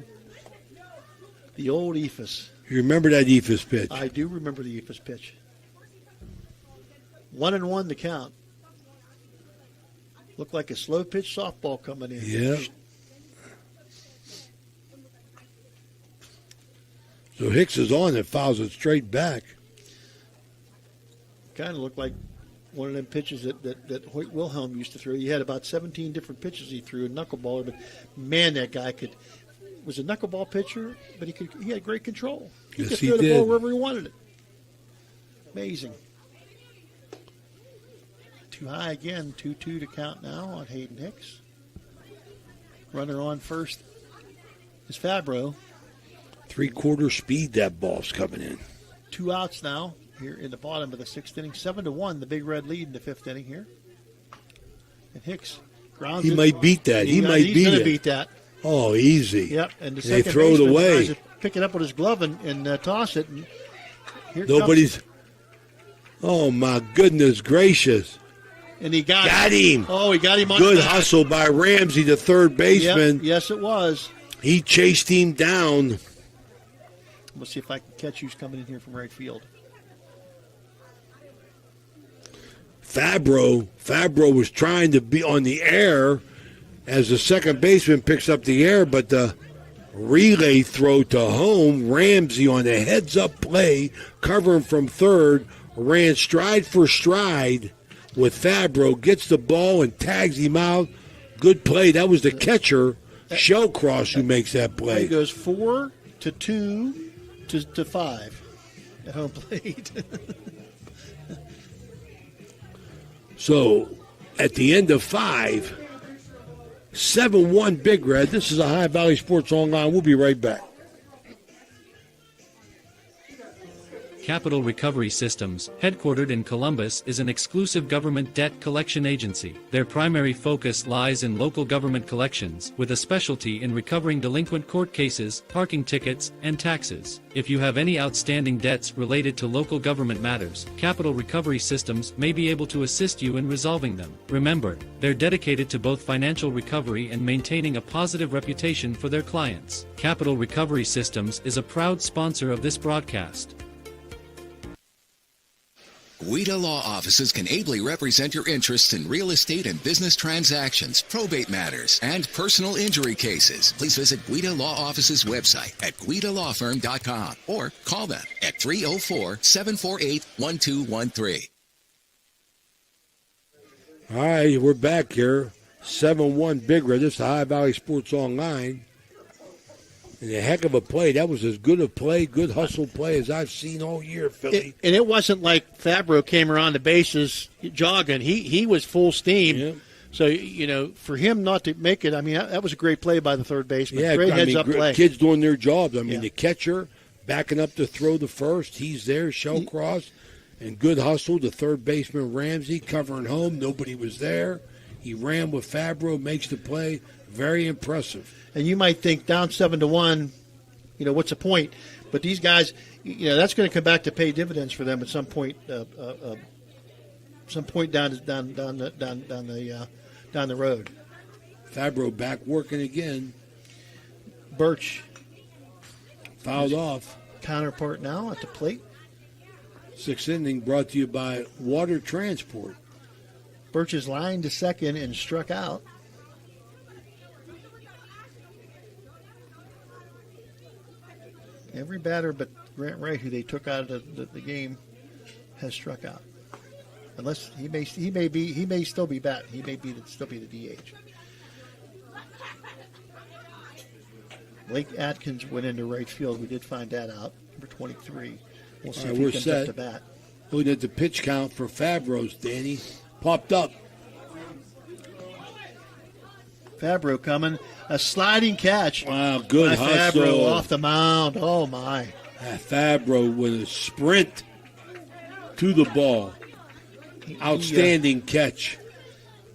The old Ephus. You remember that Ephus pitch? I do remember the Ephus pitch. 1-1 the count. Looked like a slow pitch softball coming in. Yeah. So Hicks is on and fouls it straight back. Kind of looked like one of them pitches that Hoyt Wilhelm used to throw. He had about 17 different pitches he threw, a knuckleballer, but man, that guy was a knuckleball pitcher, but he had great control. He could throw the ball wherever he wanted it. Amazing. Too high again, 2-2 to count now on Hayden Hicks. Runner on first is Fabro. 3/4 speed that ball's coming in. 2 outs now here in the bottom of the 6th inning. 7-1, the Big Red lead in the 5th inning here. And Hicks grounds He it. might beat that. He might he's beat gonna it. beat that. Oh, easy. Yep, and the they second throw it baseman away. tries to pick it up with his glove and toss it. And here it Nobody's. comes. Oh my goodness gracious! And he got him. Oh, he got him on Good the back. hustle by Ramsey, the third baseman. Yep, yes, it was. He chased him down. We'll see if I can catch who's coming in here from right field. Fabro was trying to be on the air as the second baseman picks up the air, but the relay throw to home, Ramsey on a heads-up play, covering from third, ran stride for stride with Fabro, gets the ball and tags him out. Good play. That was the catcher, Shellcross, who makes that play. He goes 4-2 to 5 at home plate. So, at the end of 5, 7-1 Big Red. This is Ohio Valley Sports Online. We'll be right back. Capital Recovery Systems, headquartered in Columbus, is an exclusive government debt collection agency. Their primary focus lies in local government collections, with a specialty in recovering delinquent court cases, parking tickets, and taxes. If you have any outstanding debts related to local government matters, Capital Recovery Systems may be able to assist you in resolving them. Remember, they're dedicated to both financial recovery and maintaining a positive reputation for their clients. Capital Recovery Systems is a proud sponsor of this broadcast. Guida Law Offices can ably represent your interests in real estate and business transactions, probate matters, and personal injury cases. Please visit Guida Law Offices' website at guidalawfirm.com or call them at 304-748-1213. All right, we're back here. 7-1 Big Red. This is Ohio Valley Sports Online. And a heck of a play. That was as good a play, good hustle play as I've seen all year, Philly. And it wasn't like Fabro came around the bases jogging. He was full steam. Yeah. So, for him not to make it, I mean, that was a great play by the third baseman. Yeah, great heads-up play. Kids doing their jobs. I mean, the catcher backing up to throw the first. He's there, Shellcross. And good hustle. The third baseman, Ramsey, covering home. Nobody was there. He ran with Fabro, makes the play. Very impressive. And you might think down 7-1, what's the point? But these guys, that's going to come back to pay dividends for them at some point. Some point down the road. Fabro back working again. Birch fouled off. Counterpart now at the plate. 6th inning brought to you by Water Transport. Birch is lined to second and struck out. Every batter but Grant Wright, who they took out of the game, has struck out. Unless he may still be batting. He may still be the DH. Blake Atkins went into right field. We did find that out. Number 23. We'll see if he comes up to bat. Looking at the pitch count for Fabro's, Danny. Popped up. Fabro coming. A sliding catch. Wow, good by hustle. Fabro off the mound. Oh, my. Fabro with a sprint to the ball. Outstanding catch.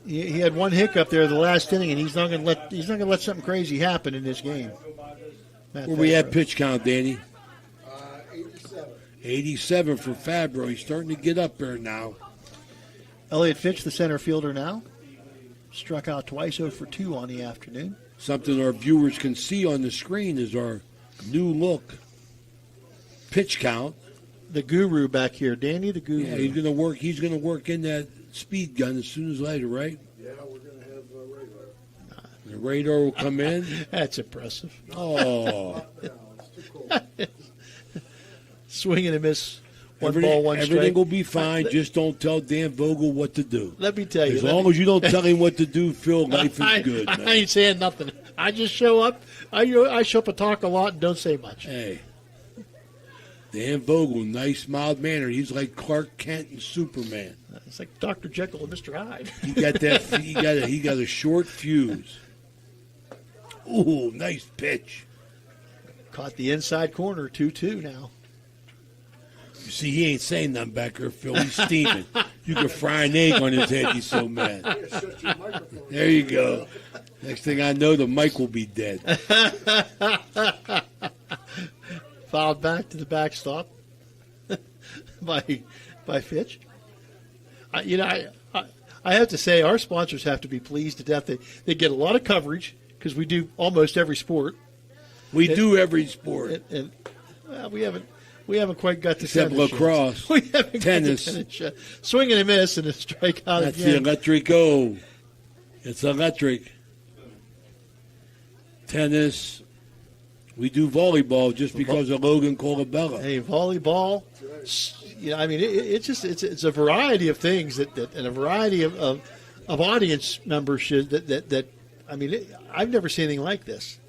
He had one hiccup there the last inning, and he's not going to let something crazy happen in this game. Where we at pitch count, Danny? 87 for Fabro. He's starting to get up there now. Elliott Fitch, the center fielder now, struck out twice, 0 for 2 on the afternoon. Something our viewers can see on the screen is our new look pitch count. The guru back here, Danny the guru. Yeah, he's gonna work in that speed gun as soon as later, right? Yeah, we're going to have radar. The radar will come in. That's impressive. Oh. Swing and a miss. One ball, one strike. Everything will be fine. Just don't tell Dan Vogel what to do. Let me tell you. As long as you don't tell him what to do, Phil, life is good, man. I ain't saying nothing. I just show up. I show up and talk a lot and don't say much. Hey. Dan Vogel, nice, mild mannered. He's like Clark Kent and Superman. It's like Dr. Jekyll and Mr. Hyde. He got that. He got a short fuse. Ooh, nice pitch. Caught the inside corner, 2-2 now. You see, he ain't saying nothing back there, Phil. He's steaming. You could fry an egg on his head. He's so mad. There you go. Next thing I know, the mic will be dead. Fouled back to the backstop by Fitch. I have to say, our sponsors have to be pleased to death. They get a lot of coverage because we do almost every sport. We do every sport. And we haven't quite got to except lacrosse. We haven't tennis. Got to tennis yet. Swing and a miss and a strikeout That's again. the electric-o. It's electric. Tennis. We do volleyball just because of Logan Colabella. Hey, volleyball. I mean, it's a variety of things and a variety of audience membership that I mean, I've never seen anything like this.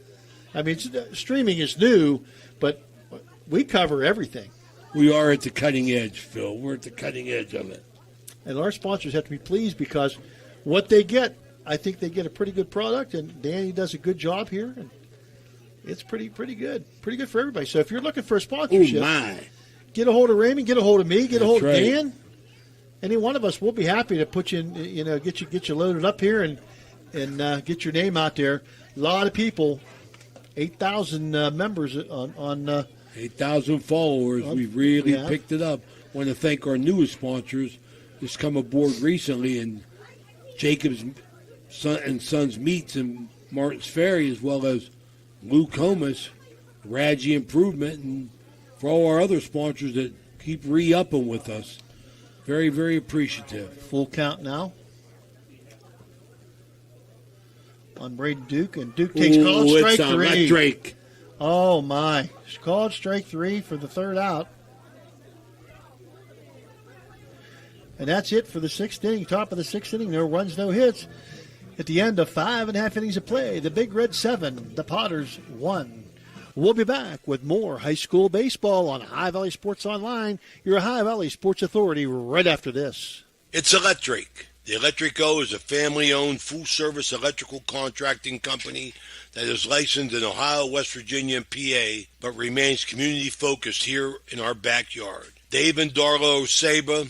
I mean, streaming is new, but we cover everything. We are at the cutting edge, Phil. We're at the cutting edge of it. And our sponsors have to be pleased because what they get, I think they get a pretty good product, and Danny does a good job here, and it's pretty good. Pretty good for everybody. So if you're looking for a sponsorship, get a hold of Raymond, get a hold of me, get a hold of Dan. Any one of us, we'll be happy to put you in, get you loaded up here and get your name out there. A lot of people, 8,000 members on 8,000 followers. We've really picked it up. I want to thank our newest sponsors. Just come aboard recently, and Jacob's Son and Sons Meats in Martins Ferry, as well as Luke Comas, Radji Improvement, and for all our other sponsors that keep re-upping with us. Very, very appreciative. Full count now on Braden Duke, and Duke takes called strike it's 3. Electric. Oh, my. Called strike 3 for the third out. And that's it for the sixth inning. Top of the sixth inning. No runs, no hits. At the end of 5.5 innings of play, the Big Red 7, the Potters 1. We'll be back with more high school baseball on High Valley Sports Online, your High Valley Sports Authority, right after this. It's electric. The Electric-O is a family-owned, full-service electrical contracting company that is licensed in Ohio, West Virginia, and PA, but remains community-focused here in our backyard. Dave and Darla Oseba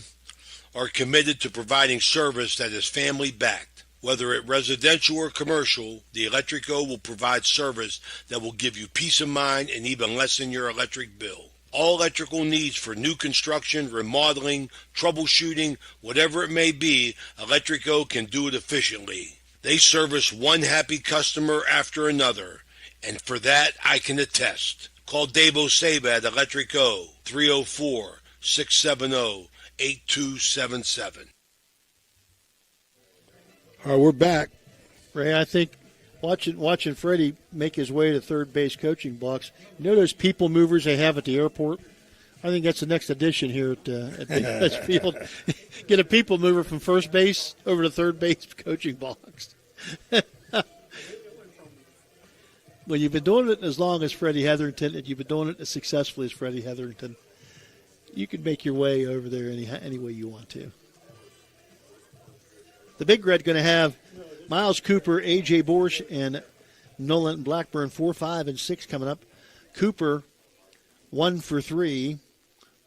are committed to providing service that is family-backed. Whether it residential or commercial, the Electric-O will provide service that will give you peace of mind and even lessen your electric bill. All electrical needs for new construction, remodeling, troubleshooting, whatever it may be, Electric-O can do it efficiently. They service one happy customer after another, and for that I can attest. Call Dave Oseba at Electric-O, 304-670-8277. All right, we're back. Ray, I think watching Freddie make his way to third base coaching box, you know those people movers they have at the airport? I think that's the next addition here at Big West Field. Get a people mover from first base over to third base coaching box. Well, you've been doing it as long as Freddie Hetherington, and you've been doing it as successfully as Freddie Hetherington. You can make your way over there any way you want to. The Big Red going to have Miles Cooper, A.J. Borsch, and Nolan Blackburn, 4, 5, and 6 coming up. Cooper, 1 for 3.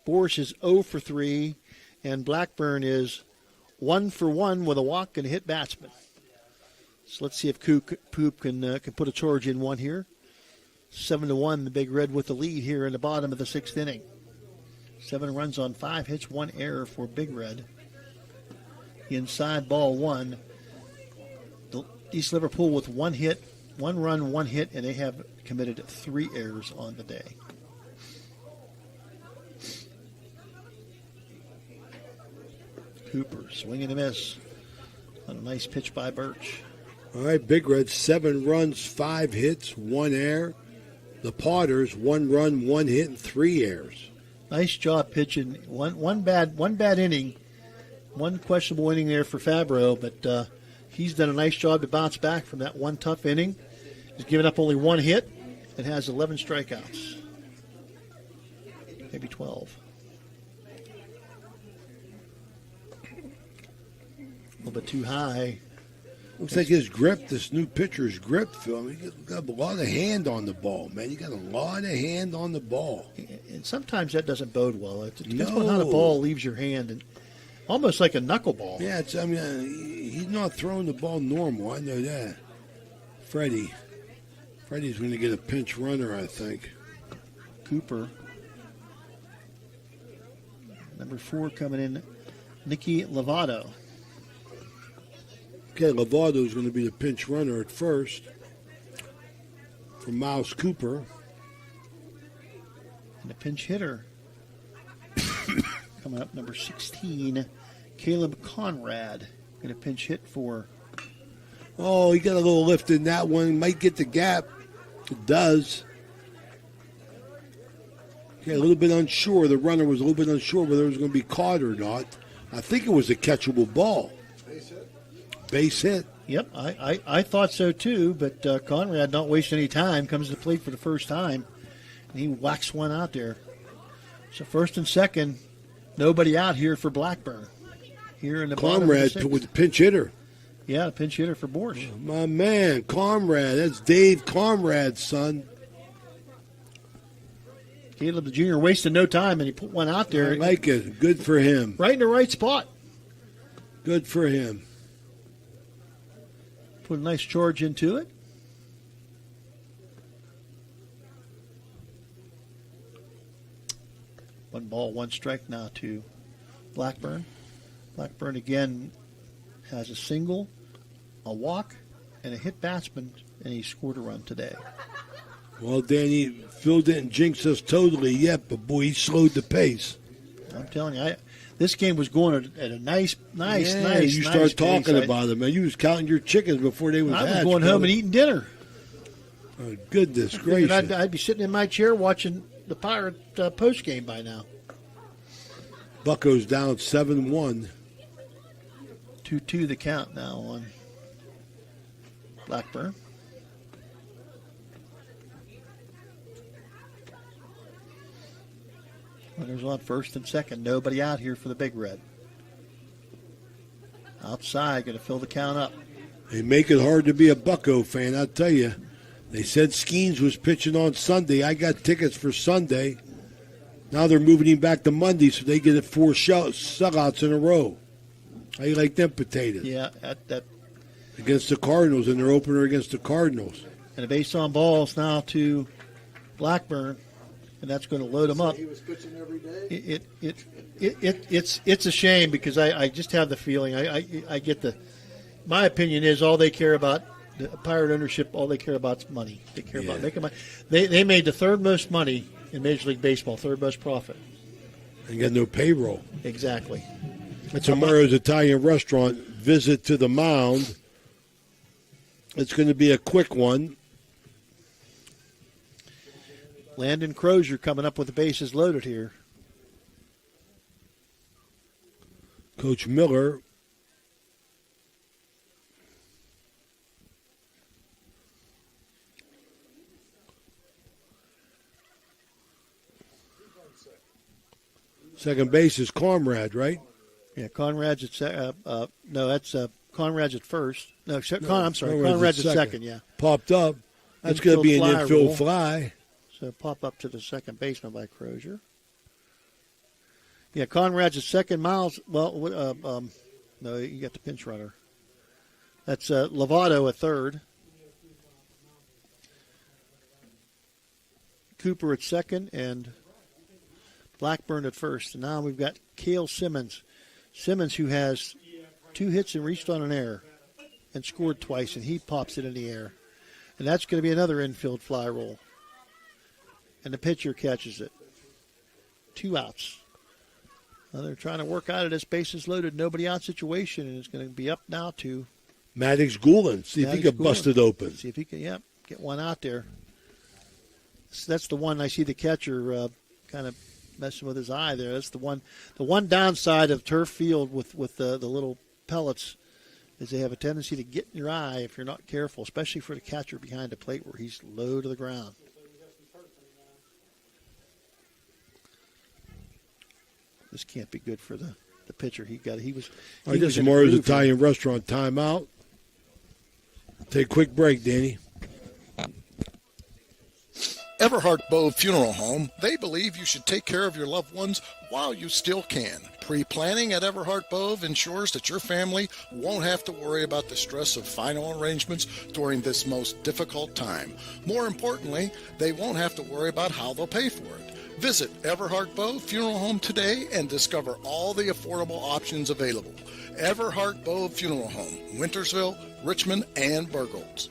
Borsch is 0 for 3. And Blackburn is 1 for 1 with a walk and a hit batsman. So let's see if Coop can put a charge in one here. 7-1, the Big Red with the lead here in the bottom of the 6th inning. 7 runs on 5 hits, 1 error for Big Red. Inside ball 1. East Liverpool with 1 hit, 1 run, 1 hit, and they have committed 3 errors on the day. Cooper swinging a miss on a nice pitch by Birch. All right, Big Red, 7 runs, 5 hits, 1 error. The Potters, 1 run, 1 hit, and 3 errors. Nice job pitching. One bad inning, 1 questionable inning there for Fabro, but he's done a nice job to bounce back from that 1 tough inning. He's given up only 1 hit and has 11 strikeouts. Maybe 12. A little bit too high. Looks like his grip, this new pitcher's grip, Phil. I mean, you got a lot of hand on the ball, man. You got a lot of hand on the ball. And sometimes that doesn't bode well. It depends on how the ball leaves your hand, and almost like a knuckleball. Yeah, he's not throwing the ball normal. I know that. Freddie's going to get a pinch runner, I think. Cooper. Number 4 coming in, Nicky Lovato. Okay, Lovato's going to be the pinch runner at first for Miles Cooper. And the pinch hitter coming up, number 16, Caleb Conrad. Going to pinch hit for... Oh, he got a little lift in that one. Might get the gap. It does. Okay, a little bit unsure. The runner was a little bit unsure whether it was going to be caught or not. I think it was a catchable ball. Base hit. Yep, I thought so too, but Conrad, not wasting any time, comes to the plate for the first time, and he whacks one out there. So first and second, nobody out here for Blackburn. Here in the Conrad with the pinch hitter. Yeah, the pinch hitter for Borsch. Oh, my man, Conrad. That's Dave Conrad's son. Caleb the Jr. wasted no time, and he put one out there. I like it. Good for him. Right in the right spot. Good for him. Put a nice charge into it. One ball, 1 strike now to Blackburn. Blackburn again has a single, a walk, and a hit batsman, and he scored a run today. Well, Danny, Phil didn't jinx us totally yet, but boy, he slowed the pace. I'm telling you, this game was going at a nice You start talking about it, man. You was counting your chickens before they was hatched. I was going home and eating dinner. Oh, goodness gracious. I'd be sitting in my chair watching the Pirate postgame by now. Bucco's down 7-1. 2-2 the count now on Blackburn. Runners on first and second. Nobody out here for the Big Red. Outside, going to fill the count up. They make it hard to be a Bucco fan, I tell you. They said Skeens was pitching on Sunday. I got tickets for Sunday. Now they're moving him back to Monday, so they get 4 sellouts in a row. How you like them potatoes? Yeah, that against the Cardinals in their opener against the Cardinals. And a base on balls now to Blackburn, and that's going to load him up. He was pitching every day. It's a shame because I just have the feeling I get the. My opinion is all they care about. The Pirate ownership, all they care about is money. They care about making money. They made the 3rd most money in Major League Baseball, 3rd most profit. And got no payroll. Exactly. That's Mario's Italian restaurant. Visit to the mound. It's going to be a quick one. Landon Crozier coming up with the bases loaded here. Coach Miller. Second base is Conrad, right? Yeah, Conrad's at no, that's Conrad's at first. No, I'm sorry. Conrad's at second, yeah. Popped up. That's going to be an infield roll. fly. So pop up to the second baseman by Crozier. Yeah, Conrad's at second. Miles, no, you got the pinch runner. That's Lovato at third. Cooper at second and Blackburn at first. And now we've got Cale Simmons. Simmons, who has 2 hits and reached on an error and scored twice, and he pops it in the air. And that's going to be another infield fly roll. And the pitcher catches it. 2 outs. Well, they're trying to work out of this bases loaded, nobody out situation, and it's going to be up now to Maddox Goulin. See if he can bust it open. See if he can, get one out there. So that's the one I see the catcher kind of messing with his eye there. That's the one downside of turf field with the little pellets is they have a tendency to get in your eye if you're not careful, especially for the catcher behind the plate where he's low to the ground. This can't be good for the pitcher. I guess tomorrow's Italian restaurant timeout. Take a quick break, Danny. Everhart Bove Funeral Home, they believe you should take care of your loved ones while you still can. Pre-planning at Everhart Bove ensures that your family won't have to worry about the stress of final arrangements during this most difficult time. More importantly, they won't have to worry about how they'll pay for it. Visit Everhart Bove Funeral Home today and discover all the affordable options available. Everhart Bove Funeral Home, Wintersville, Richmond, and Burgolds.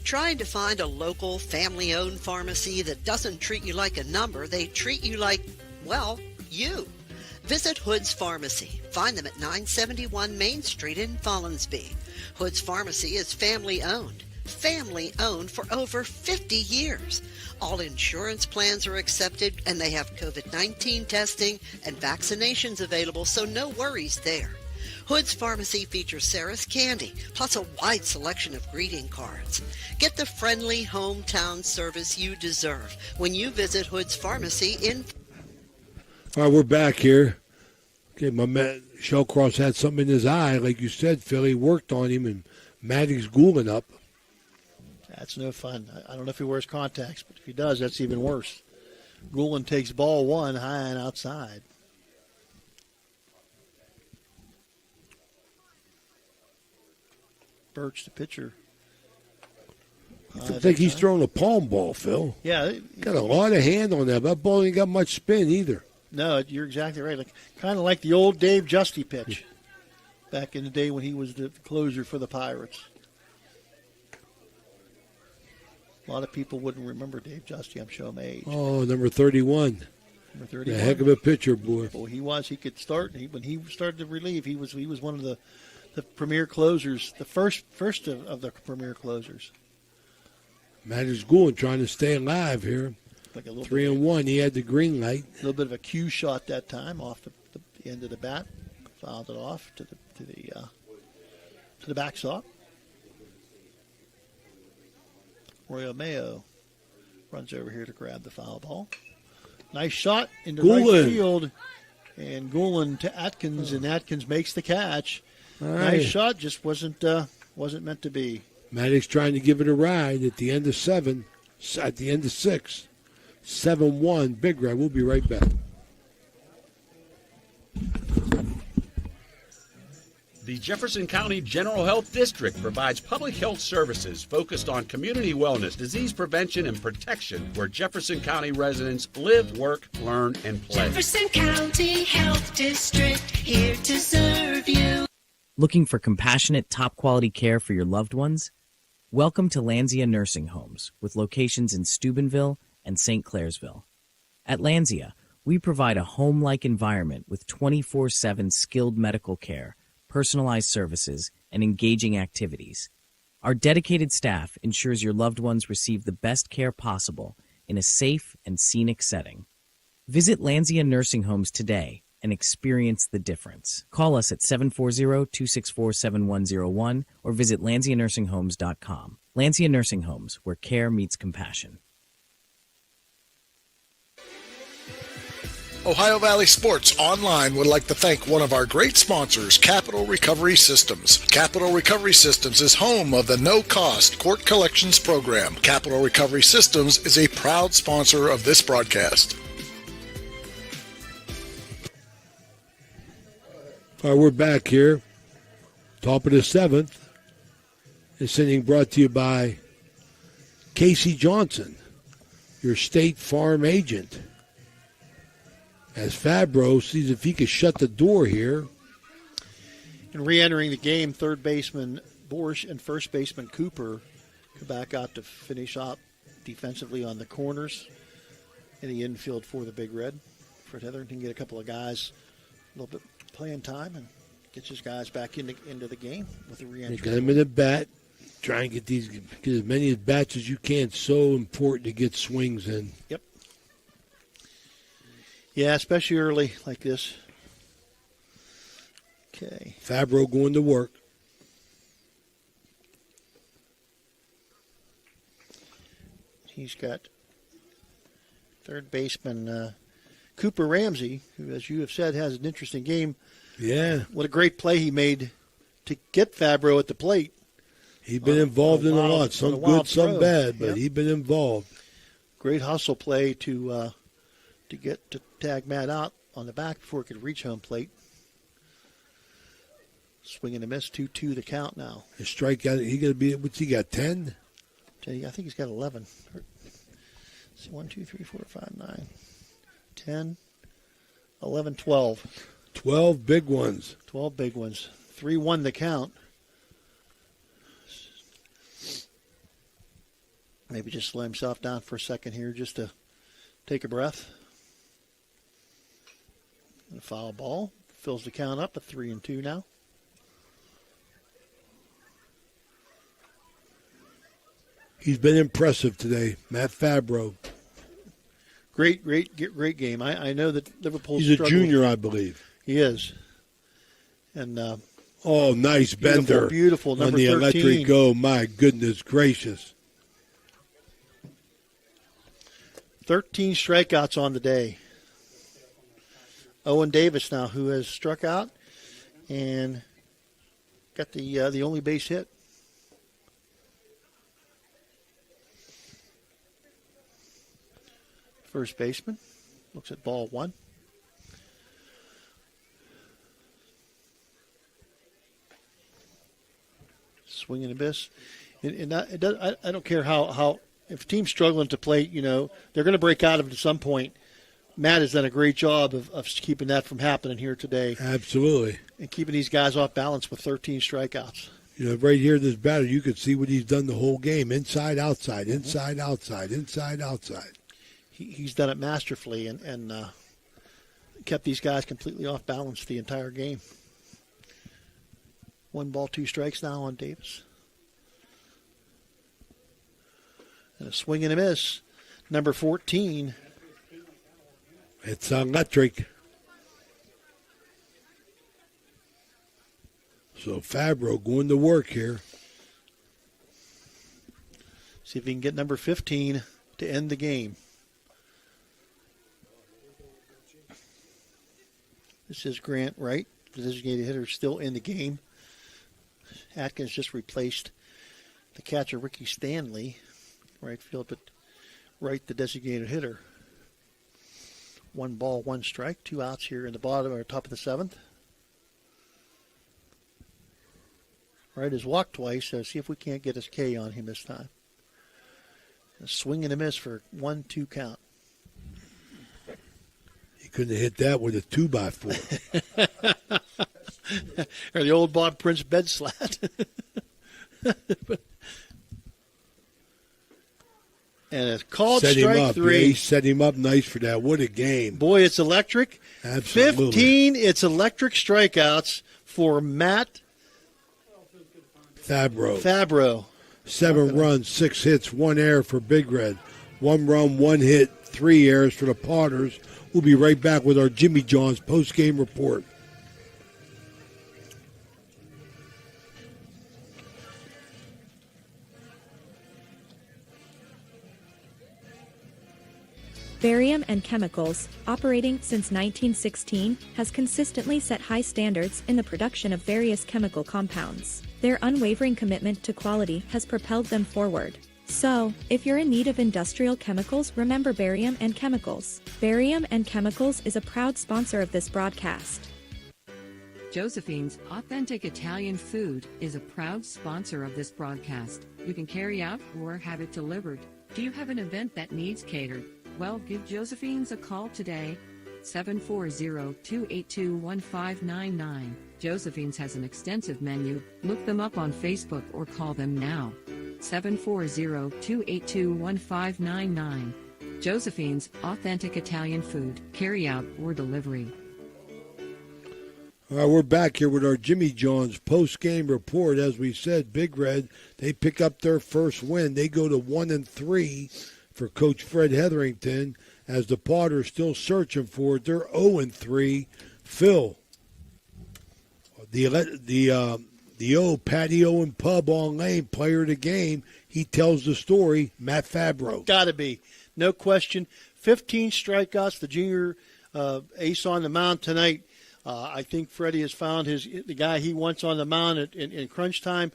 Trying to find a local, family-owned pharmacy that doesn't treat you like a number, they treat you like, well, you. Visit Hood's Pharmacy. Find them at 971 Main Street in Follinsby. Hood's Pharmacy is family-owned. Family-owned for over 50 years. All insurance plans are accepted, and they have COVID-19 testing and vaccinations available, so no worries there. Hood's Pharmacy features Sarah's Candy, plus a wide selection of greeting cards. Get the friendly hometown service you deserve when you visit Hood's Pharmacy in... All right, we're back here. Okay, my man Shellcross had something in his eye. Like you said, Philly worked on him, and Maddox Goulin up. That's no fun. I don't know if he wears contacts, but if he does, that's even worse. Goulin takes ball 1 high and outside. Birch, the pitcher. I think he's throwing a palm ball, Phil. Yeah. Got a lot of hand on that. That ball ain't got much spin either. No, you're exactly right. Kind of like the old Dave Justy pitch back in the day when he was the closer for the Pirates. A lot of people wouldn't remember Dave Justy. I'm showing my age. Oh, number 31. Number 31. A heck of a pitcher, boy. Well, he was. He could start. When he started to relieve, he was one of the premier closers, the first of the premier closers. Maddox Goulin trying to stay alive here. Like a little 3-1. He had the green light. A little bit of a cue shot that time off the end of the bat. Fouled it off to the backstop. Roy Mayo runs over here to grab the foul ball. Nice shot into right field, and Goulin to Atkins, and Atkins makes the catch. Right. Nice shot, just wasn't meant to be. Maddox trying to give it a ride at the end of 7, at the end of 6. 7-1, big ride. We'll be right back. The Jefferson County General Health District provides public health services focused on community wellness, disease prevention, and protection where Jefferson County residents live, work, learn, and play. Jefferson County Health District, here to serve you. Looking for compassionate, top-quality care for your loved ones? Welcome to Lanzia Nursing Homes, with locations in Steubenville and St. Clairsville. At Lanzia, we provide a home-like environment with 24/7 skilled medical care, personalized services, and engaging activities. Our dedicated staff ensures your loved ones receive the best care possible in a safe and scenic setting. Visit Lanzia Nursing Homes today and experience the difference. Call us at 740-264-7101 or visit LanziaNursingHomes.com. Lanzia Nursing Homes, where care meets compassion. Ohio Valley Sports Online would like to thank one of our great sponsors, Capital Recovery Systems. Capital Recovery Systems is home of the no-cost court collections program. Capital Recovery Systems is a proud sponsor of this broadcast. All right, we're back here. Top of the 7th. This inning brought to you by Casey Johnson, your State Farm agent. As Fabro sees if he can shut the door here. And re-entering the game, third baseman Borsch and first baseman Cooper come back out to finish up defensively on the corners in the infield for the Big Red. Fred Hetherington get a couple of guys a little bit playing time and gets his guys back into the game with the re-entry. Get them in the bat. Try and get as many at bats as you can. It's so important to get swings in. Yep. Yeah, especially early like this. Okay. Fabro going to work. He's got third baseman Cooper Ramsey, who, as you have said, has an interesting game. Yeah. What a great play he made to get Fabro at the plate. He's been involved in a lot. Some good, some bad, but yep. he's been involved. Great hustle play to get to tag Matt out on the back before he could reach home plate. Swing and a miss, 2-2 the count now. His strikeout, he going to be, what's he got, 10? I think he's got 11. So 1, 2, 3, 4, 5, 9, 10, 11, 12. 12 big ones. 12 big ones. 3-1 the count. Maybe just slow himself down for a second here just to take a breath. And a foul ball. Fills the count up at 3-2 now. He's been impressive today, Matt Fabro. Great game. I know that Liverpool. He's a junior, I believe. He is. And nice bender. Beautiful. Number on the 13. electric go. My goodness gracious. 13 strikeouts on the day. Owen Davis now, who has struck out and got the only base hit. First baseman looks at ball one. Swing and a miss. I don't care how if a team's struggling to play, they're going to break out of it at some point. Matt has done a great job of keeping that from happening here today. Absolutely. And keeping these guys off balance with 13 strikeouts. Right here in this batter, you could see what he's done the whole game. Inside, outside, inside, outside, inside, outside. He's done it masterfully and kept these guys completely off balance the entire game. 1 ball, 2 strikes now on Davis. And a swing and a miss. Number 14. It's electric. So Fabro going to work here. See if he can get number 15 to end the game. This is Grant Wright, the designated hitter, still in the game. Atkins just replaced the catcher, Ricky Stanley, right field, but Wright, the designated hitter. 1 ball, 1 strike, 2 outs here in the bottom or top of the 7th. Wright has walked twice, so see if we can't get his K on him this time. A swing and a miss for 1-2 count. Couldn't have hit that with a 2x4. Or the old Bob Prince bed slat. And it's called set strike him up. 3. Yeah, he set him up nice for that. What a game. Boy, it's electric. Absolutely. 15, it's electric strikeouts for Matt Fabro. 7 runs, 6 hits, 1 error for Big Red. 1 run, 1 hit, 3 errors for the Potters. We'll be right back with our Jimmy John's post-game report. Barium and Chemicals, operating since 1916, has consistently set high standards in the production of various chemical compounds. Their unwavering commitment to quality has propelled them forward. So, if you're in need of industrial chemicals, remember Barium and Chemicals. Barium and Chemicals is a proud sponsor of this broadcast. Josephine's Authentic Italian Food is a proud sponsor of this broadcast. You can carry out or have it delivered. Do you have an event that needs catered? Well, give Josephine's a call today. 740-282-1599. Josephine's has an extensive menu. Look them up on Facebook or call them now. 740-282-1599. Josephine's Authentic Italian Food, carry out or delivery. All right, we're back here with our Jimmy John's post-game report. As we said, Big Red, they pick up their first win. They go to 1-3 for Coach Fred Hetherington, as the Potters still searching for it. They're 0-3. Phil, the old patio and pub on Lane player of the game, he tells the story, Matt Fabro. Got to be. No question. 15 strikeouts, the junior ace on the mound tonight. I think Freddie has found the guy he wants on the mound in crunch time.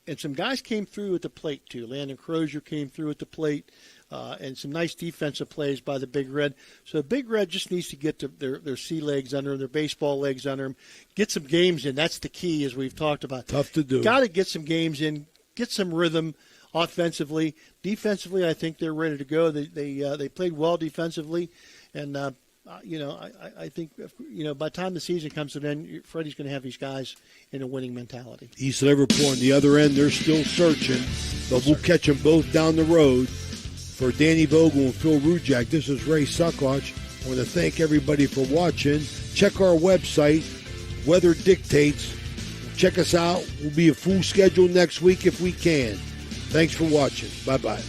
And some guys came through at the plate, too. Landon Crozier came through at the plate, and some nice defensive plays by the Big Red. So the Big Red just needs to get their sea legs under them, their baseball legs under them, get some games in. That's the key, as we've talked about. Tough to do. Got to get some games in, get some rhythm offensively. Defensively, I think they're ready to go. They played well defensively, and I think by the time the season comes to an end, Freddie's going to have these guys in a winning mentality. East Liverpool on the other end, they're still searching, but we'll catch them both down the road. For Danny Vogel and Phil Rujak, this is Ray Suckoch. I want to thank everybody for watching. Check our website, Weather Dictates. Check us out. We'll be a full schedule next week if we can. Thanks for watching. Bye-bye.